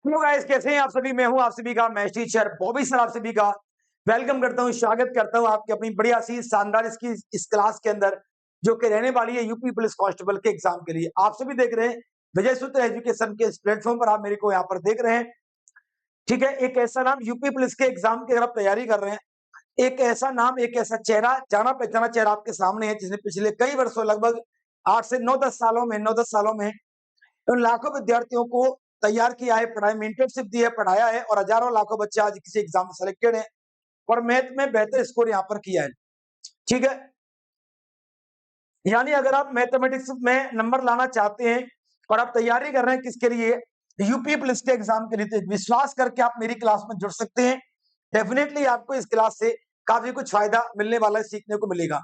Hello guys, कैसे हैं आप सभी। मैं हूं आप सभी का मैथ्स टीचर बॉबी सर। आप सभी का वेलकम करता हूं, स्वागत करता हूं आपकी अपनी बढ़िया सी शानदार इसकी इस क्लास के अंदर, जो कि रहने वाली है यूपी पुलिस कांस्टेबल के एग्जाम के लिए। आप सभी देख रहे हैं विजय सूत्र एजुकेशन के इस प्लेटफॉर्म पर, आप मेरे को यहाँ पर देख रहे हैं। ठीक है, एक ऐसा नाम यूपी पुलिस के एग्जाम की अगर आप तैयारी कर रहे हैं, एक ऐसा नाम, एक ऐसा चेहरा, जाना पहचाना चेहरा आपके सामने है, जिसने पिछले कई वर्षों, लगभग 8 से 9 10 सालों में उन लाखों विद्यार्थियों को तैयार किया है, पढ़ाई में इंटर्नशिप दी है, पढ़ाया है, और हजारों लाखों बच्चे आज किसी एग्जाम में सिलेक्टेड है और मैथ में बेहतर स्कोर यहाँ पर किया है। ठीक है, यानी अगर आप मैथमेटिक्स में नंबर लाना चाहते हैं और आप तैयारी कर रहे हैं किसके लिए, यूपी पुलिस के एग्जाम के लिए, तो विश्वास करके आप मेरी क्लास में जुड़ सकते हैं। डेफिनेटली आपको इस क्लास से काफी कुछ फायदा मिलने वाला है, सीखने को मिलेगा।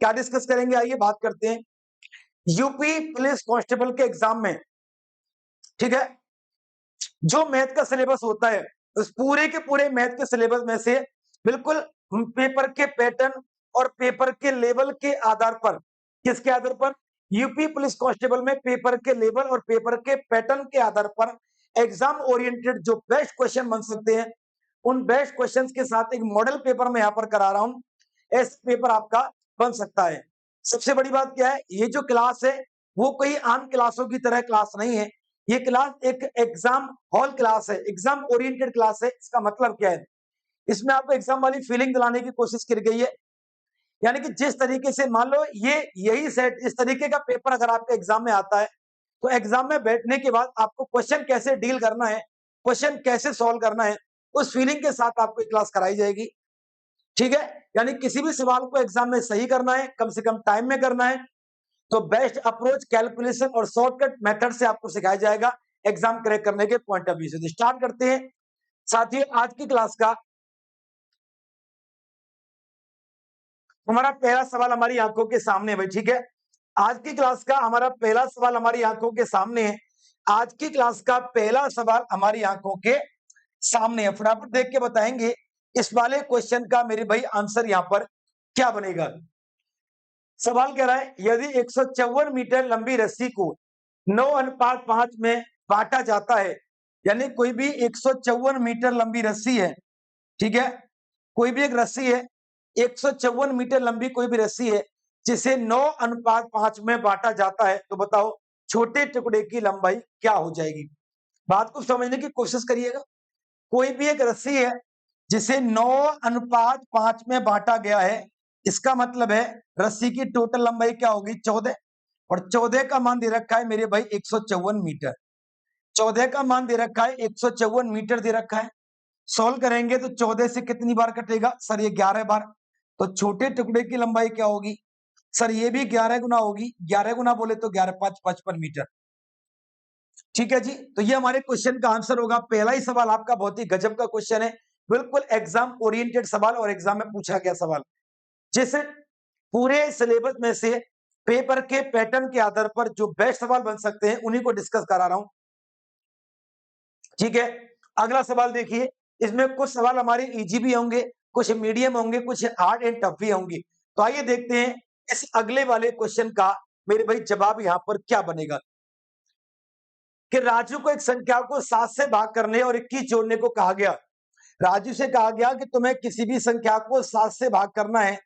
क्या डिस्कस करेंगे, आइए बात करते हैं यूपी पुलिस कांस्टेबल के एग्जाम में। ठीक है, जो मैथ का सिलेबस होता है, उस पूरे के पूरे मैथ के सिलेबस में से बिल्कुल पेपर के पैटर्न और पेपर के लेवल के आधार पर, किसके आधार पर, यूपी पुलिस कांस्टेबल में पेपर के लेवल और पेपर के पैटर्न के आधार पर एग्जाम ओरिएंटेड जो बेस्ट क्वेश्चन बन सकते हैं, उन बेस्ट क्वेश्चंस के साथ एक मॉडल पेपर मैं यहाँ पर करा रहा हूं। ऐसा पेपर आपका बन सकता है। सबसे बड़ी बात क्या है, ये जो क्लास है वो कोई आम क्लासों की तरह क्लास नहीं है। ये क्लास एक एग्जाम हॉल क्लास है, एग्जाम ओरिएंटेड क्लास है। इसका मतलब क्या है, इसमें आपको एग्जाम वाली फीलिंग दिलाने की कोशिश की गई है। यानी कि जिस तरीके से, मान लो ये यही सेट, इस तरीके का पेपर अगर आपके एग्जाम में आता है, तो एग्जाम में बैठने के बाद आपको क्वेश्चन कैसे डील करना है, क्वेश्चन कैसे सॉल्व करना है, उस फीलिंग के साथ आपको क्लास कराई जाएगी। ठीक है, यानी किसी भी सवाल को एग्जाम में सही करना है, कम से कम टाइम में करना है, तो बेस्ट अप्रोच, कैलकुलेशन और शॉर्टकट मेथड से आपको सिखाया जाएगा एग्जाम क्रैक करने के पॉइंट ऑफ व्यू से। तो स्टार्ट करते हैं। साथियों, आज की क्लास का हमारा पहला सवाल हमारी आंखों के सामने है भाई। ठीक है, आज की क्लास का हमारा पहला सवाल हमारी आंखों के सामने है। आज की क्लास का पहला सवाल हमारी आंखों के सामने है। फटाफट देख के बताएंगे इस वाले क्वेश्चन का मेरे भाई आंसर यहाँ पर क्या बनेगा। सवाल कह रहा है, यदि 154 मीटर लंबी रस्सी को 9:5 में बांटा जाता है, यानी कोई भी 154 मीटर लंबी रस्सी है। ठीक है, कोई भी एक रस्सी है, 154 मीटर लंबी कोई भी रस्सी है, जिसे 9:5 में बांटा जाता है, तो बताओ छोटे टुकड़े की लंबाई क्या हो जाएगी। बात को समझने की कोशिश करिएगा। कोई भी एक रस्सी है जिसे 9:5 में बांटा गया है, इसका मतलब है रस्सी की टोटल लंबाई क्या होगी, 14। और 14 का मान दे रखा है मेरे भाई 154 मीटर। 14 का मान दे रखा है, 154 मीटर दे रखा है। सॉल्व करेंगे तो 14 से कितनी बार कटेगा सर, ये 11 बार। तो छोटे टुकड़े की लंबाई क्या होगी सर, ये भी 11 गुना होगी। 11 गुना बोले तो 11×5 55 मीटर। ठीक है जी, तो ये हमारे क्वेश्चन का आंसर होगा। पहला ही सवाल आपका बहुत ही गजब का क्वेश्चन है, बिल्कुल एग्जाम ओरिएंटेड सवाल और एग्जाम में पूछा गया सवाल, जैसे पूरे सिलेबस में से पेपर के पैटर्न के आधार पर जो बेस्ट सवाल बन सकते हैं उन्हीं को डिस्कस करा रहा हूं। ठीक है, अगला सवाल देखिए। इसमें कुछ सवाल हमारे इजी भी होंगे, कुछ मीडियम होंगे, कुछ हार्ड एंड टफ भी होंगे। तो आइए देखते हैं इस अगले वाले क्वेश्चन का मेरे भाई जवाब यहां पर क्या बनेगा। कि राजू को एक संख्या को 7 से भाग करने और 21 जोड़ने को कहा गया। राजू से कहा गया कि तुम्हें किसी भी संख्या को 7 से भाग करना है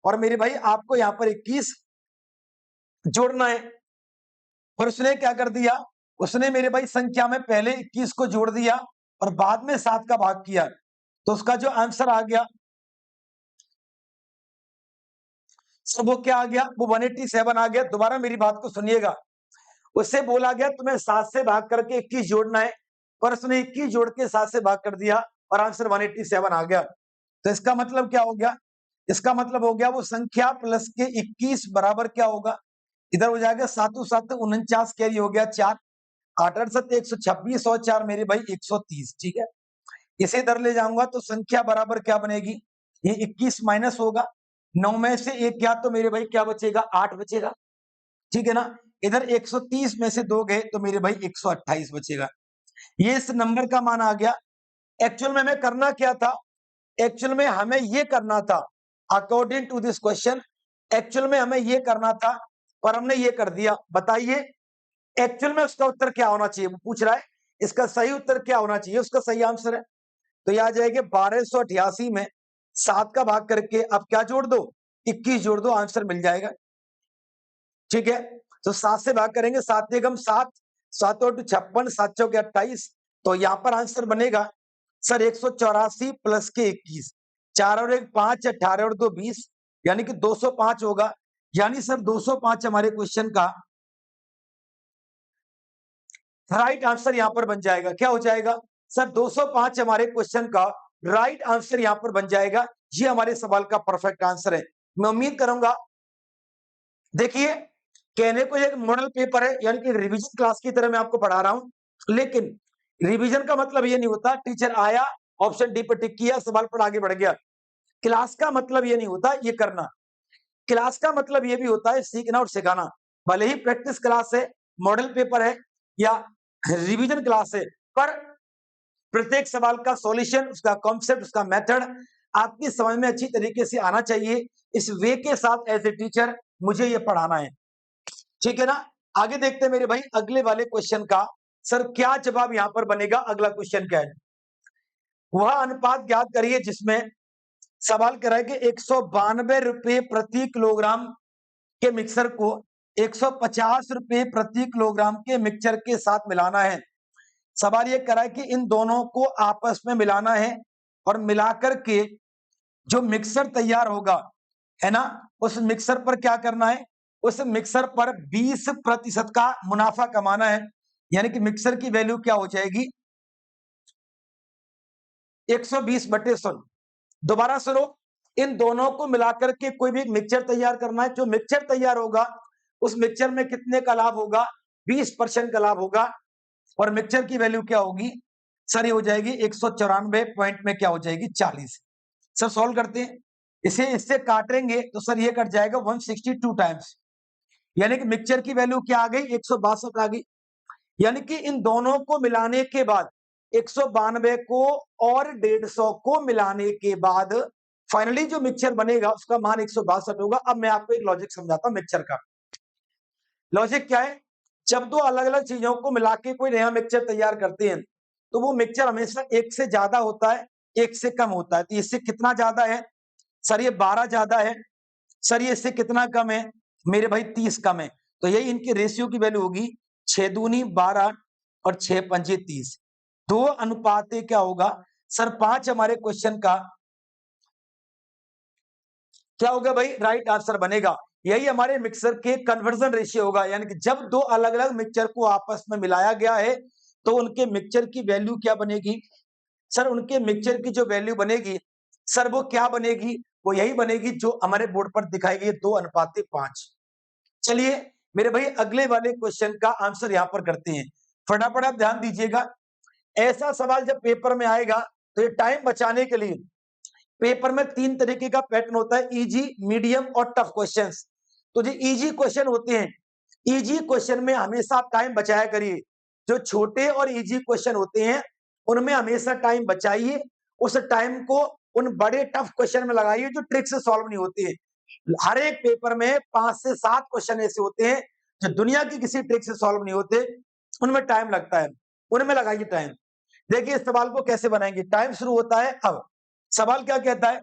और मेरे भाई आपको यहाँ पर 21 जोड़ना है। और उसने क्या कर दिया, उसने मेरे भाई संख्या में पहले 21 को जोड़ दिया और बाद में 7 का भाग किया। तो उसका जो आंसर आ गया सर, वो क्या आ गया, वो 187 आ गया। दोबारा मेरी बात को सुनिएगा। उससे बोला गया तुम्हें 7 से भाग करके 21 जोड़ना है, पर उसने 21 जोड़ के 7 से भाग कर दिया और आंसर 187 आ गया। तो इसका मतलब क्या हो गया, इसका मतलब हो गया वो संख्या प्लस के 21 बराबर क्या होगा, इधर हो जाएगा 7 7 49 कैरी हो गया 4, 8 8 7 126 और 4 मेरे भाई 130। ठीक है, इसे इधर ले जाऊंगा तो संख्या बराबर क्या बनेगी, ये 21 माइनस होगा, 9 में से 1 गया तो मेरे भाई क्या बचेगा, 8 बचेगा। ठीक है ना, इधर 130 में से 2 गए तो मेरे भाई 128 बचेगा। ये इस नंबर का मान आ गया। एक्चुअल में हमें करना क्या था, एक्चुअल में हमें ये करना था, according to this question actual में हमें ये करना था, पर हमने ये कर दिया। बताइए एक्चुअल में उसका उत्तर क्या होना चाहिए, वो पूछ रहा है इसका सही उत्तर क्या होना चाहिए, उसका सही आंसर है। तो यह आ जाएगा 1288 में 7 का भाग करके आप क्या जोड़ दो, 21 जोड़ दो, आंसर मिल जाएगा। ठीक है, तो 7 से भाग करेंगे, 7 एकम 7, 7 और 56, 7 चौके 28, तो यहाँ पर आंसर बनेगा सर 184 प्लस के 21, 4 और 1 5, 18 और 2 20, यानी कि 205 होगा। यानी सर 205 हमारे क्वेश्चन का राइट आंसर यहां पर बन जाएगा। क्या हो जाएगा सर, 205 हमारे क्वेश्चन का राइट आंसर यहां पर बन जाएगा। ये हमारे सवाल का परफेक्ट आंसर है। मैं उम्मीद करूंगा, देखिए कहने को एक मॉडल पेपर है, यानी कि रिवीजन क्लास की तरह मैं आपको पढ़ा रहा हूं, लेकिन रिवीजन का मतलब ये नहीं होता टीचर आया ऑप्शन डी पर टिक किया सवाल पर आगे बढ़ गया। क्लास का मतलब ये नहीं होता ये करना, क्लास का मतलब ये भी होता है सीखना और सिखाना। भले ही प्रैक्टिस क्लास है, मॉडल पेपर है या रिवीजन क्लास है, पर प्रत्येक सवाल का सॉल्यूशन, उसका कॉन्सेप्ट, उसका मेथड आपकी समझ में अच्छी तरीके से आना चाहिए। इस वे के साथ एज ए टीचर मुझे ये पढ़ाना है। ठीक है ना, आगे देखते हैं मेरे भाई अगले वाले क्वेश्चन का। सर क्या जवाब यहां पर बनेगा, अगला क्वेश्चन क्या है, वह अनुपात ज्ञात करिए जिसमें सवाल कह रहा है कि 192 रुपए प्रति किलोग्राम के मिक्सर को 150 रुपए प्रति किलोग्राम के मिक्सचर के साथ मिलाना है। सवाल ये करा है कि इन दोनों को आपस में मिलाना है और मिलाकर के जो मिक्सर तैयार होगा, है ना, उस मिक्सर पर क्या करना है, उस मिक्सर पर 20% का मुनाफा कमाना है। यानी कि मिक्सर की वैल्यू क्या हो जाएगी 120/100। दोबारा सुनो, इन दोनों को मिलाकर के कोई भी मिक्सचर तैयार करना है। जो मिक्सचर तैयार होगा उस मिक्सचर में कितने का लाभ होगा, 20% का लाभ होगा। और मिक्सचर की वैल्यू क्या होगी सर, ये हो जाएगी 194 पॉइंट में क्या हो जाएगी 40। सर सॉल्व करते हैं, इसे इससे काटेंगे तो सर ये कट जाएगा 162 टाइम्स, यानी कि मिक्सचर की वैल्यू क्या आ गई 162 आ गई। यानी कि इन दोनों को मिलाने के बाद 192 को और 150 को मिलाने के बाद फाइनली जो मिक्सचर बनेगा उसका मान 162 होगा। अब मैं आपको एक लॉजिक समझाता हूं मिक्सचर का। लॉजिक क्या है, जब दो अलग अलग चीजों को मिला के कोई नया मिक्सचर तैयार करते हैं तो वो मिक्सचर हमेशा एक से ज्यादा होता है, एक से कम होता है। तो इससे कितना ज्यादा है सर, ये 12 ज्यादा है। सर ये इससे कितना कम है मेरे भाई 30 कम है। तो यही इनकी रेशियो की वैल्यू होगी 6 दूनी 12 और 6 पंजे 30, 2 अनुपात क्या होगा सर 5 हमारे क्वेश्चन का क्या होगा भाई, राइट आंसर बनेगा। यही हमारे मिक्सर के कन्वर्जन रेशियो होगा, यानी कि जब दो अलग अलग मिक्सचर को आपस में मिलाया गया है तो उनके मिक्सचर की वैल्यू क्या बनेगी सर, उनके मिक्सचर की जो वैल्यू बनेगी सर वो क्या बनेगी, वो यही बनेगी जो हमारे बोर्ड पर दिखाई गई 2:5। चलिए मेरे भाई अगले वाले क्वेश्चन का आंसर यहां पर करते हैं। फटाफट आप ध्यान दीजिएगा, ऐसा सवाल जब पेपर में आएगा तो ये टाइम बचाने के लिए पेपर में 3 तरीके का पैटर्न होता है, इजी, मीडियम और टफ क्वेश्चंस। तो जो इजी क्वेश्चन होते हैं, इजी क्वेश्चन में हमेशा आप टाइम बचाया करिए। जो छोटे और इजी क्वेश्चन होते हैं उनमें हमेशा टाइम बचाइए, उस टाइम को उन बड़े टफ क्वेश्चन में लगाइए जो ट्रिक से सॉल्व नहीं होती है। हर एक पेपर में 5 से 7 क्वेश्चन ऐसे होते हैं जो दुनिया की किसी ट्रिक से सॉल्व नहीं होते, उनमें टाइम लगता है, उनमें लगाइए टाइम। देखिए इस सवाल को कैसे बनाएंगे, टाइम शुरू होता है अब। सवाल क्या कहता है,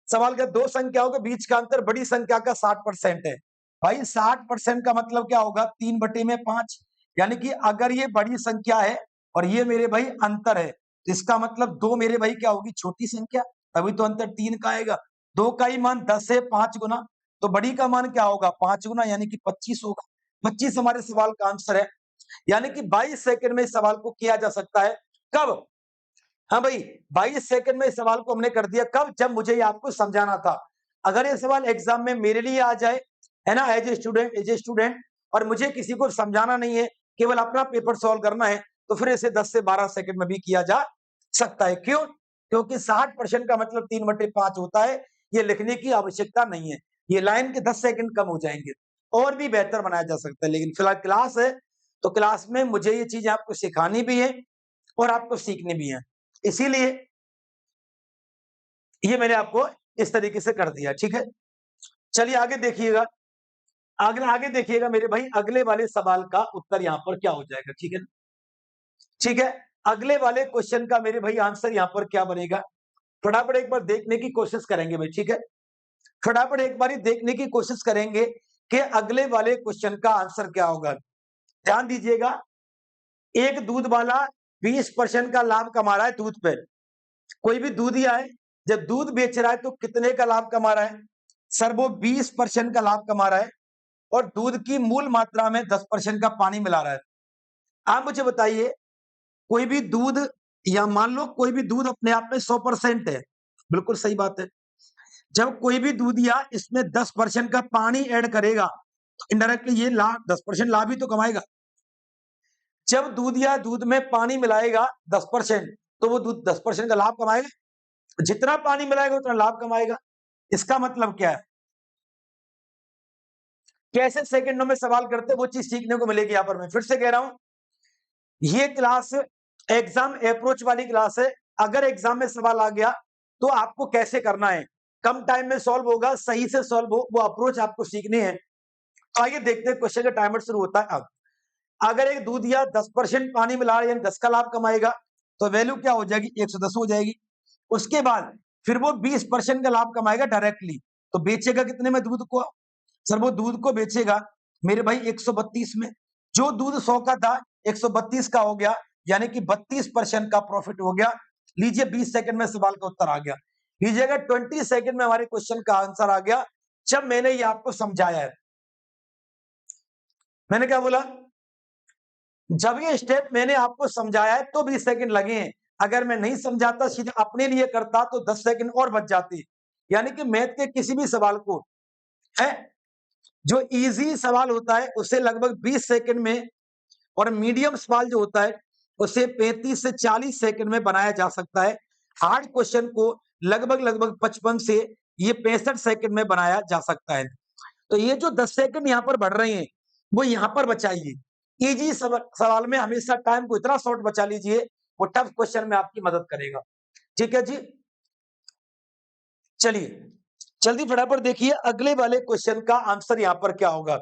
सवाल का दो संख्याओं के बीच का अंतर बड़ी संख्या का 60% है। भाई 60% का मतलब क्या होगा 3/5, यानी कि अगर ये बड़ी संख्या है और ये मेरे भाई अंतर है तो इसका मतलब 2 मेरे भाई क्या होगी छोटी संख्या, तभी तो अंतर 3 का आएगा। 2 का ही मान 10 है 5 गुना, तो बड़ी का मान क्या होगा 5 गुना, यानी कि 25 होगा। 25 हमारे सवाल का आंसर है। यानी कि 22 सेकंड में इस सवाल को किया जा सकता है। कब, हाँ भाई 22 सेकंड में इस सवाल को हमने कर दिया। कब, जब मुझे ये आपको समझाना था। अगर ये सवाल एग्जाम में मेरे लिए आ जाए, है ना, एज ए स्टूडेंट और मुझे किसी को समझाना नहीं है, केवल अपना पेपर सॉल्व करना है, तो फिर इसे 10 से 12 सेकंड में भी किया जा सकता है। क्यों, क्योंकि 60% का मतलब 3/5 होता है। ये लिखने की आवश्यकता नहीं है, ये लाइन के 10 सेकंड कम हो जाएंगे, और भी बेहतर बनाया जा सकता है। लेकिन फिलहाल क्लास है तो क्लास में मुझे ये चीजें आपको सिखानी भी है और आपको सीखनी भी है, इसीलिए ये मैंने आपको इस तरीके से कर दिया। ठीक है, चलिए आगे देखिएगा, आगे आगे देखिएगा मेरे भाई अगले वाले सवाल का उत्तर यहाँ पर क्या हो जाएगा। ठीक है, ठीक है, अगले वाले क्वेश्चन का मेरे भाई आंसर यहाँ पर क्या बनेगा, फटाफट एक बार देखने की कोशिश करेंगे भाई, ठीक है। फटाफट एक बार देखने की कोशिश करेंगे कि अगले वाले क्वेश्चन का आंसर क्या होगा। ध्यान दीजिएगा, एक दूध वाला 20% का लाभ कमा रहा है दूध पे। कोई भी दूधिया है, जब दूध बेच रहा है तो कितने का लाभ कमा रहा है सर? वो 20% का लाभ कमा रहा है और दूध की मूल मात्रा में 10% का पानी मिला रहा है। आप मुझे बताइए, कोई भी दूध, या मान लो कोई भी दूध अपने आप में 100% है, बिल्कुल सही बात है। जब कोई भी दूधिया इसमें 10% का पानी ऐड करेगा तो इनडायरेक्टली ये लाभ 10% लाभ ही तो कमाएगा। जब दूधिया दूध में पानी मिलाएगा 10%, तो वो दूध 10% का लाभ कमाएगा। जितना पानी मिलाएगा उतना लाभ कमाएगा। इसका मतलब क्या है? कैसे सेकंडों में सवाल करते वो चीज सीखने को मिलेगी। यहाँ पर मैं फिर से कह रहा हूं, ये क्लास एग्जाम अप्रोच वाली क्लास है। अगर एग्जाम में सवाल आ गया तो आपको कैसे करना है, कम टाइम में सॉल्व होगा, सही से सॉल्व हो, वो अप्रोच आपको सीखनी है। तो आइए देखते हैं, क्वेश्चन का टाइमर शुरू होता है अब। अगर एक दूधिया 10% पानी मिला रहा है, 10 का लाभ कमाएगा, तो वैल्यू क्या हो जाएगी? 110 हो जाएगी। उसके बाद फिर वो 20% का लाभ कमाएगा डायरेक्टली, तो बेचेगा कितने में दूध को सर? वो दूध को बेचेगा मेरे भाई 132 में। जो दूध 100 का था 132 का हो गया, यानी कि 32% का प्रॉफिट हो गया। लीजिए 20 सेकंड में सवाल का उत्तर आ गया। लीजिएगा 20 सेकंड में हमारे क्वेश्चन का आंसर आ गया, जब मैंने ये आपको समझाया है। मैंने क्या बोला? जब ये स्टेप मैंने आपको समझाया है तो 20 सेकंड लगे हैं। अगर मैं नहीं समझाता, सीधे अपने लिए करता, तो 10 सेकंड और बच जाते। यानी कि मैथ के किसी भी सवाल को है, जो इजी सवाल होता है उसे लगभग 20 सेकंड में, और मीडियम सवाल जो होता है उसे 35 से 40 सेकंड में बनाया जा सकता है। हार्ड क्वेश्चन को लगभग 55 से ये 65 सेकंड में बनाया जा सकता है। तो ये जो 10 सेकंड यहाँ पर बढ़ रहे हैं, वो यहाँ पर बचाइए। इजी सवाल में हमेशा टाइम को इतना शॉर्ट बचा लीजिए, वो टफ क्वेश्चन में आपकी मदद करेगा। ठीक है जी, चलिए जल्दी फटाफट देखिए अगले वाले क्वेश्चन का आंसर यहाँ पर क्या होगा।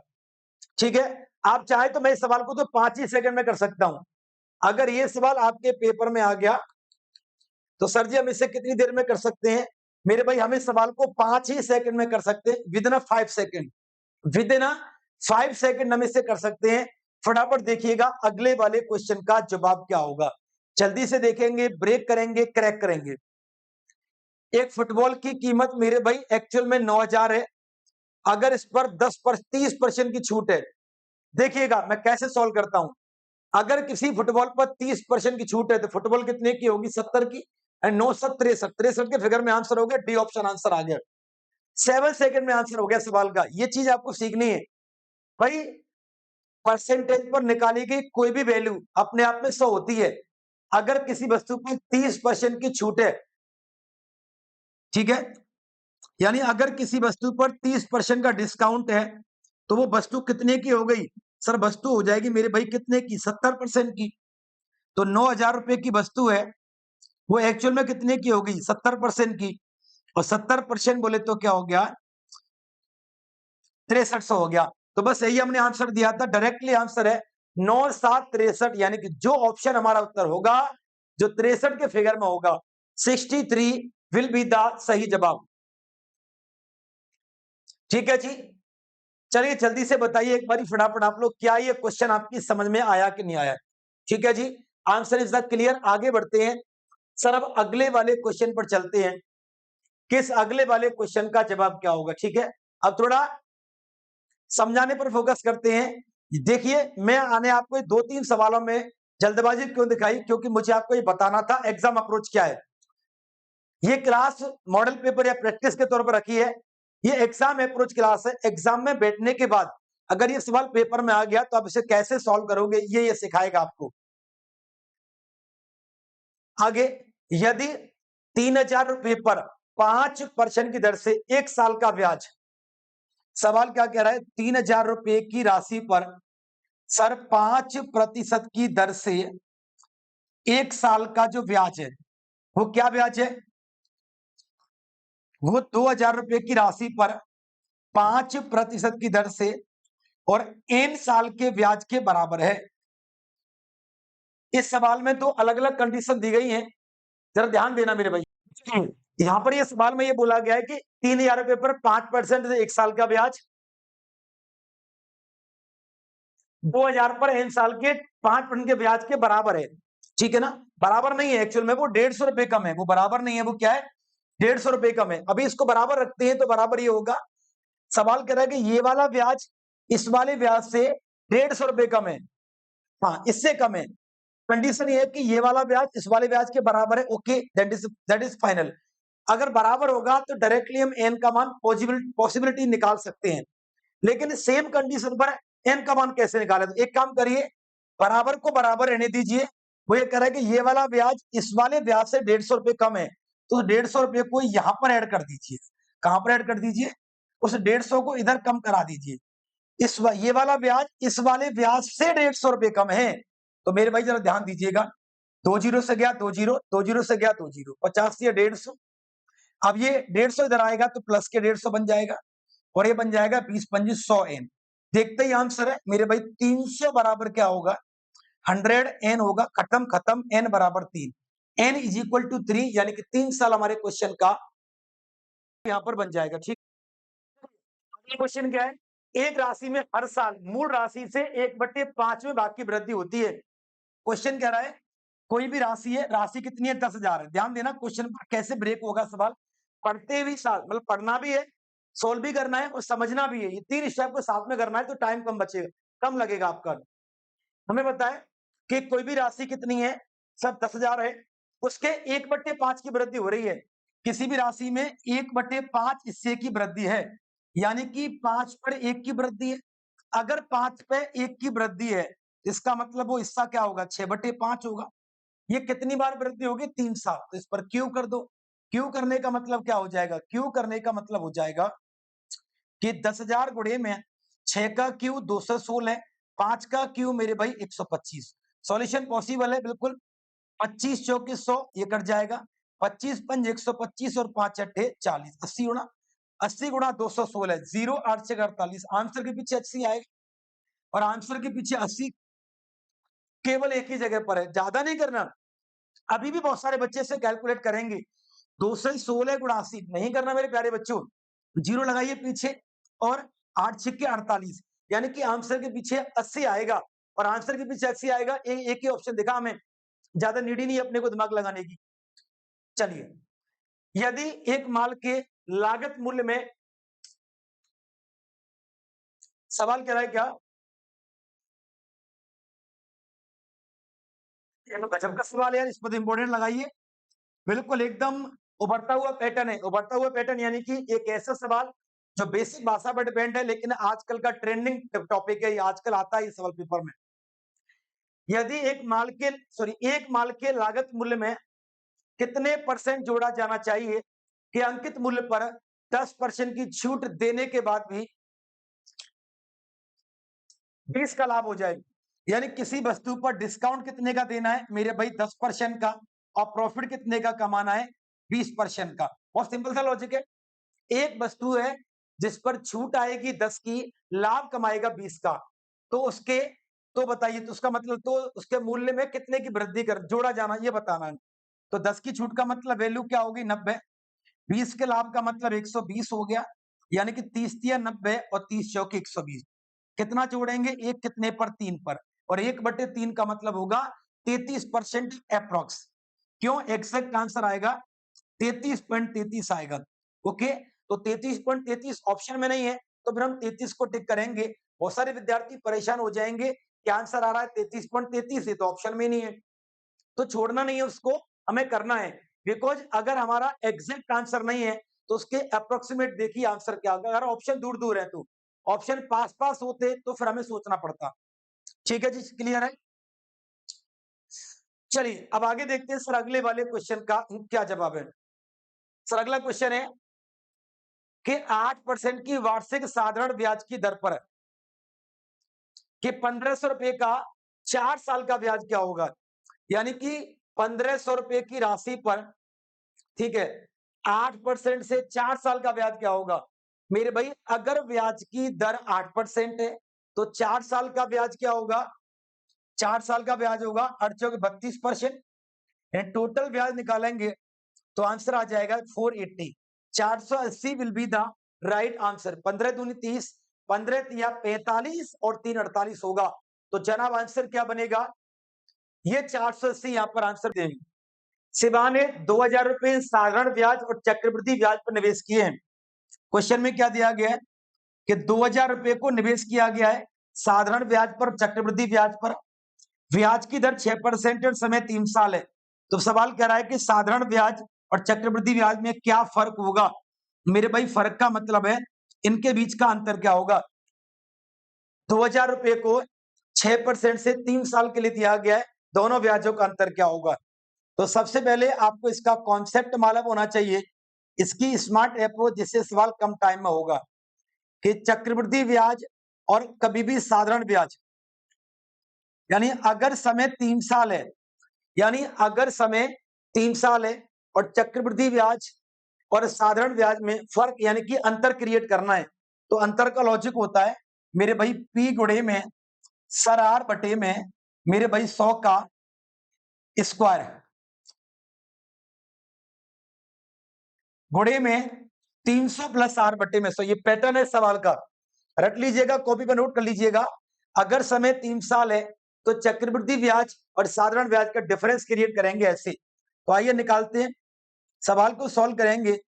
ठीक है, आप चाहे तो मैं इस सवाल को तो 5 ही सेकंड में कर सकता हूं। अगर ये सवाल आपके पेपर में आ गया तो सर जी हम इसे कितनी देर में कर सकते हैं? मेरे भाई हम इस सवाल को 5 ही सेकंड में कर सकते हैं, with in 5 second. With in 5 second हम इसे कर सकते हैं। फटाफट देखिएगा अगले वाले क्वेश्चन का जवाब क्या होगा। जल्दी से देखेंगे, ब्रेक करेंगे, क्रैक करेंगे। एक फुटबॉल की कीमत मेरे भाई एक्चुअल में 9,000 है। अगर इस पर 30% की छूट है, देखिएगा मैं कैसे सॉल्व करता हूं। अगर किसी फुटबॉल पर 30% की छूट है तो फुटबॉल कितने की होगी? 70 की। एंड 9 7 63, 63 के फिगर में आंसर हो गया, डी ऑप्शन आंसर आ गया। 7 सेकंड में आंसर हो गया सवाल का। ये चीज आपको सीखनी है भाई। परसेंटेज पर निकाली गई कोई भी वैल्यू अपने आप में 100 होती है। अगर किसी वस्तु पर 30% की छूट है, ठीक है, यानी अगर किसी वस्तु पर 30% का डिस्काउंट है, तो वो वस्तु कितने की हो गई? सर वस्तु हो जाएगी मेरे भाई कितने की? 70% की। तो 9,000 रुपए की वस्तु है, वो एक्चुअल में कितने की हो गई? 70% की। और 70% बोले तो क्या हो गया? 6300 हो गया। तो बस यही हमने आंसर दिया था, डायरेक्टली आंसर है 9763, यानी कि जो ऑप्शन हमारा उत्तर होगा, जो 63 के फिगर में होगा, 63 विल बी द सही जवाब। ठीक है जी, चलिए जल्दी से बताइए एक बारी फटाफट आप लोग, क्या ये क्वेश्चन आपकी समझ में आया कि नहीं आया? ठीक है जी, आंसर इज द क्लियर। आगे बढ़ते हैं सर, अब अगले वाले क्वेश्चन पर चलते हैं। किस अगले वाले क्वेश्चन का जवाब क्या होगा? ठीक है, अब थोड़ा समझाने पर फोकस करते हैं। देखिए मैं आने आपको 2-3 सवालों में जल्दबाजी क्यों दिखाई, क्योंकि मुझे आपको ये बताना था एग्जाम अप्रोच क्या है। ये क्लास मॉडल पेपर या प्रैक्टिस के तौर पर रखी है, ये एग्जाम अप्रोच क्लास है। एग्जाम में बैठने के बाद अगर ये सवाल पेपर में आ गया तो आप इसे कैसे सॉल्व करोगे, ये सिखाएगा आपको। आगे, यदि 3,000 रुपए पर 5% की दर से 1 साल का ब्याज, सवाल क्या कह रहा है? 3,000 रुपए की राशि पर सर 5% की दर से 1 साल का जो ब्याज है, वो क्या ब्याज है? वो 2,000 रुपए की राशि पर 5% की दर से और n साल के ब्याज के बराबर है। इस सवाल में तो अलग अलग कंडीशन दी गई हैं, जरा ध्यान देना मेरे भाई। यहाँ पर ये सवाल में ये बोला गया है कि 3000 रुपए पर 5% 1 साल का ब्याज, 2000 पर n साल के 5% के ब्याज के बराबर है। ठीक है ना, बराबर नहीं है एक्चुअल में, वो 150 रुपए कम है, वो बराबर नहीं है, वो क्या है 150 रुपए कम है। अभी इसको बराबर रखते हैं तो बराबर ये होगा। सवाल कह रहा है कि ये वाला ब्याज इस वाले ब्याज से 150 रुपए कम है, हाँ इससे कम है। कंडीशन ये है कि ये वाला ब्याज इस वाले ब्याज के बराबर है, ओके दैट इज फाइनल। अगर बराबर होगा तो डायरेक्टली हम एन का मान पॉसिबिलिटी निकाल सकते हैं, लेकिन सेम कंडीशन पर एन का मान कैसे निकाले? तो एक काम करिए, बराबर को बराबर रहने दीजिए। वो ये कह रहा है कि ये वाला ब्याज इस वाले ब्याज से 150 रुपए कम है, तो 150 रुपए को यहां पर ऐड कर दीजिए। कहां पर ऐड कर दीजिए? उस 150 को इधर कम करा दीजिए। ये वाला ब्याज इस वाले ब्याज से 150 रुपए कम है, तो मेरे भाई जरा ध्यान दीजिएगा, 2 जीरो से गया 2 जीरो, 2 जीरो से गया 2 जीरो, 50 या 150। अब ये 150 इधर आएगा तो प्लस के 150 बन जाएगा, और ये बन जाएगा 20 पंजी 100 एन। देखते ही आंसर है मेरे भाई, 300 बराबर क्या होगा? 100 एन होगा, खत्म खत्म, एन बराबर 3, एन इज इक्वल टू 3, यानी कि 3 साल हमारे क्वेश्चन का यहां पर बन जाएगा। ठीक, अगला क्वेश्चन क्या है? एक राशि में हर साल मूल राशि से 1/5 में भाग की वृद्धि होती है। क्वेश्चन कह रहा है कोई भी राशि है, राशि कितनी है? 10,000 है। ध्यान देना क्वेश्चन पर कैसे ब्रेक होगा सवाल, पढ़ते हुए साथ, मतलब पढ़ना भी है, सोल्व भी करना है और समझना भी है। ये 3 स्टेप को साथ में करना है तो टाइम कम बचेगा, कम लगेगा आपका। हमें बताए कि कोई भी राशि कितनी है, सब 10,000 है, उसके 1/5 की वृद्धि हो रही है। किसी भी राशि में 1/5 हिस्से की वृद्धि है, यानी कि 5 पर 1 की वृद्धि है। अगर 5 पे 1 की वृद्धि है, इसका मतलब वो हिस्सा क्या होगा? 6/5 होगा। ये कितनी बार वृद्धि होगी? 3 साल। तो इस पर क्यू कर दो। क्यू करने का मतलब क्या हो जाएगा? क्यू करने का मतलब हो जाएगा कि 10,000 गुणे में 6 का क्यू 216 है, 5 का क्यू मेरे भाई 125। सॉल्यूशन पॉसिबल है बिल्कुल। 25 चौके 100, ये कट जाएगा। 25 पंज 125 और 5 अट्ठे 40, 80 गुणा 80 गुणा 216, 0 8 से 48, आंसर के पीछे 80 आएगा, और आंसर के पीछे 80 केवल एक ही जगह पर है, ज्यादा नहीं करना। अभी भी बहुत सारे बच्चे से कैलकुलेट करेंगे, 216 गुणा 80 नहीं करना मेरे प्यारे बच्चों, 0 लगाइए पीछे, और 8 छिक्के 48, यानी कि आंसर के पीछे 80 आएगा, और आंसर के पीछे 80 आएगा। एक ही ऑप्शन दिखा हमें, ज्यादा नीड ही नहीं अपने को दिमाग लगाने की। चलिए, यदि एक माल के लागत मूल्य में, सवाल कह रहा है क्या? ये तो गजब का सवाल है यार, इस पर इंपोर्टेंट लगाइए। बिल्कुल एकदम उभरता हुआ पैटर्न है, उभरता हुआ पैटर्न, यानी कि एक ऐसा सवाल जो बेसिक भाषा पर डिपेंड है, लेकिन आजकल का ट्रेंडिंग टॉपिक है, ये आजकल आता है ये सवाल पेपर में। यदि एक माल के लागत मूल्य में कितने परसेंट जोड़ा जाना चाहिए कि अंकित मूल्य पर 10% की छूट देने के बाद भी 20 का लाभ हो जाए? यानी किसी वस्तु पर डिस्काउंट कितने का देना है मेरे भाई? 10% का, और प्रॉफिट कितने का कमाना है? 20% का। बहुत सिंपल सा लॉजिक है। एक वस्तु है जिस पर छूट आएगी 10 की, लाभ कमाएगा 20 का, तो उसके, तो बताइए, तो उसका मतलब, तो उसके मूल्य में कितने की वृद्धि कर जोड़ा जाना, ये बताना है। तो 10 की छूट का मतलब वैल्यू क्या होगी? 90। 20 के लाभ का मतलब 120 हो गया, यानी कि 30 तिया 90 और 30 चौके 120। कितना जोड़ेंगे? एक कितने पर? 3 पर, और 1/3 का मतलब होगा 33% अप्रोक्स। क्यों? एग्जैक्ट आंसर आएगा 33.33 आएगा। ओके, तो 33.33 ऑप्शन में नहीं है, तो फिर हम 33 को टिक करेंगे। बहुत सारे विद्यार्थी परेशान हो जाएंगे कि आंसर आ रहा है 33.33, ये तो ऑप्शन में नहीं है। तो छोड़ना नहीं है उसको, हमें करना है, बिकॉज अगर हमारा एग्जैक्ट आंसर नहीं है तो उसके अप्रोक्सीमेट देखिए आंसर क्या होगा। अगर ऑप्शन दूर दूर है तो, ऑप्शन पास पास होते तो फिर हमें सोचना पड़ता। ठीक है जी, क्लियर है? चलिए अब आगे देखते हैं सर अगले वाले क्वेश्चन का क्या जवाब है। सर अगला क्वेश्चन है कि 8% की वार्षिक साधारण ब्याज की दर पर कि 1,500 रुपए का 4 साल का ब्याज क्या होगा? यानी कि 1,500 रुपए की राशि पर, ठीक है, 8% से 4 साल का ब्याज क्या होगा? मेरे भाई अगर ब्याज की दर 8% है तो 4 साल का ब्याज क्या होगा? 4 साल का ब्याज होगा 832%। टोटल ब्याज निकालेंगे तो आंसर आ जाएगा 480। 480 will be the right answer. 15 दूनी 30, 15 तिया 45 और 3 48 होगा। तो जनाब आंसर क्या बनेगा? ये 480 यहां पर आंसर देंगे। शिवा ने 2000 रुपए साधारण ब्याज और चक्रवृद्धि ब्याज पर निवेश किए हैं। क्वेश्चन में क्या दिया गया है कि 2000 रुपए को निवेश किया गया है साधारण ब्याज पर, चक्रवृद्धि ब्याज पर। ब्याज की दर 6% और समय 3 साल है। तो सवाल कह रहा है कि साधारण ब्याज और चक्रवृद्धि ब्याज में क्या फर्क होगा? मेरे भाई फर्क का मतलब है इनके बीच का अंतर क्या होगा। 2000 रुपए को 6% से 3 साल के लिए दिया गया है, दोनों ब्याजों का अंतर क्या होगा? तो सबसे पहले आपको इसका कॉन्सेप्ट मालूम होना चाहिए, इसकी स्मार्ट अप्रोच, जिससे सवाल कम टाइम में होगा, कि चक्रवृद्धि ब्याज और कभी भी साधारण ब्याज, यानी अगर समय 3 साल है, यानी अगर समय 3 साल है और चक्रवृद्धि ब्याज और साधारण ब्याज में फर्क यानी कि अंतर क्रिएट करना है, तो अंतर का लॉजिक होता है मेरे भाई P गुणे में सर R बटे में मेरे भाई 100 का स्क्वायर गुणे में 300 प्लस R बटे में 100। ये पैटर्न है सवाल का, रट लीजिएगा, कॉपी पर नोट कर लीजिएगा। अगर समय 3 साल है तो चक्रवृद्धि ब्याज और साधारण ब्याज का डिफरेंस क्रिएट करेंगे ऐसे। तो आइए निकालते हैं, सवाल को सॉल्व करेंगे।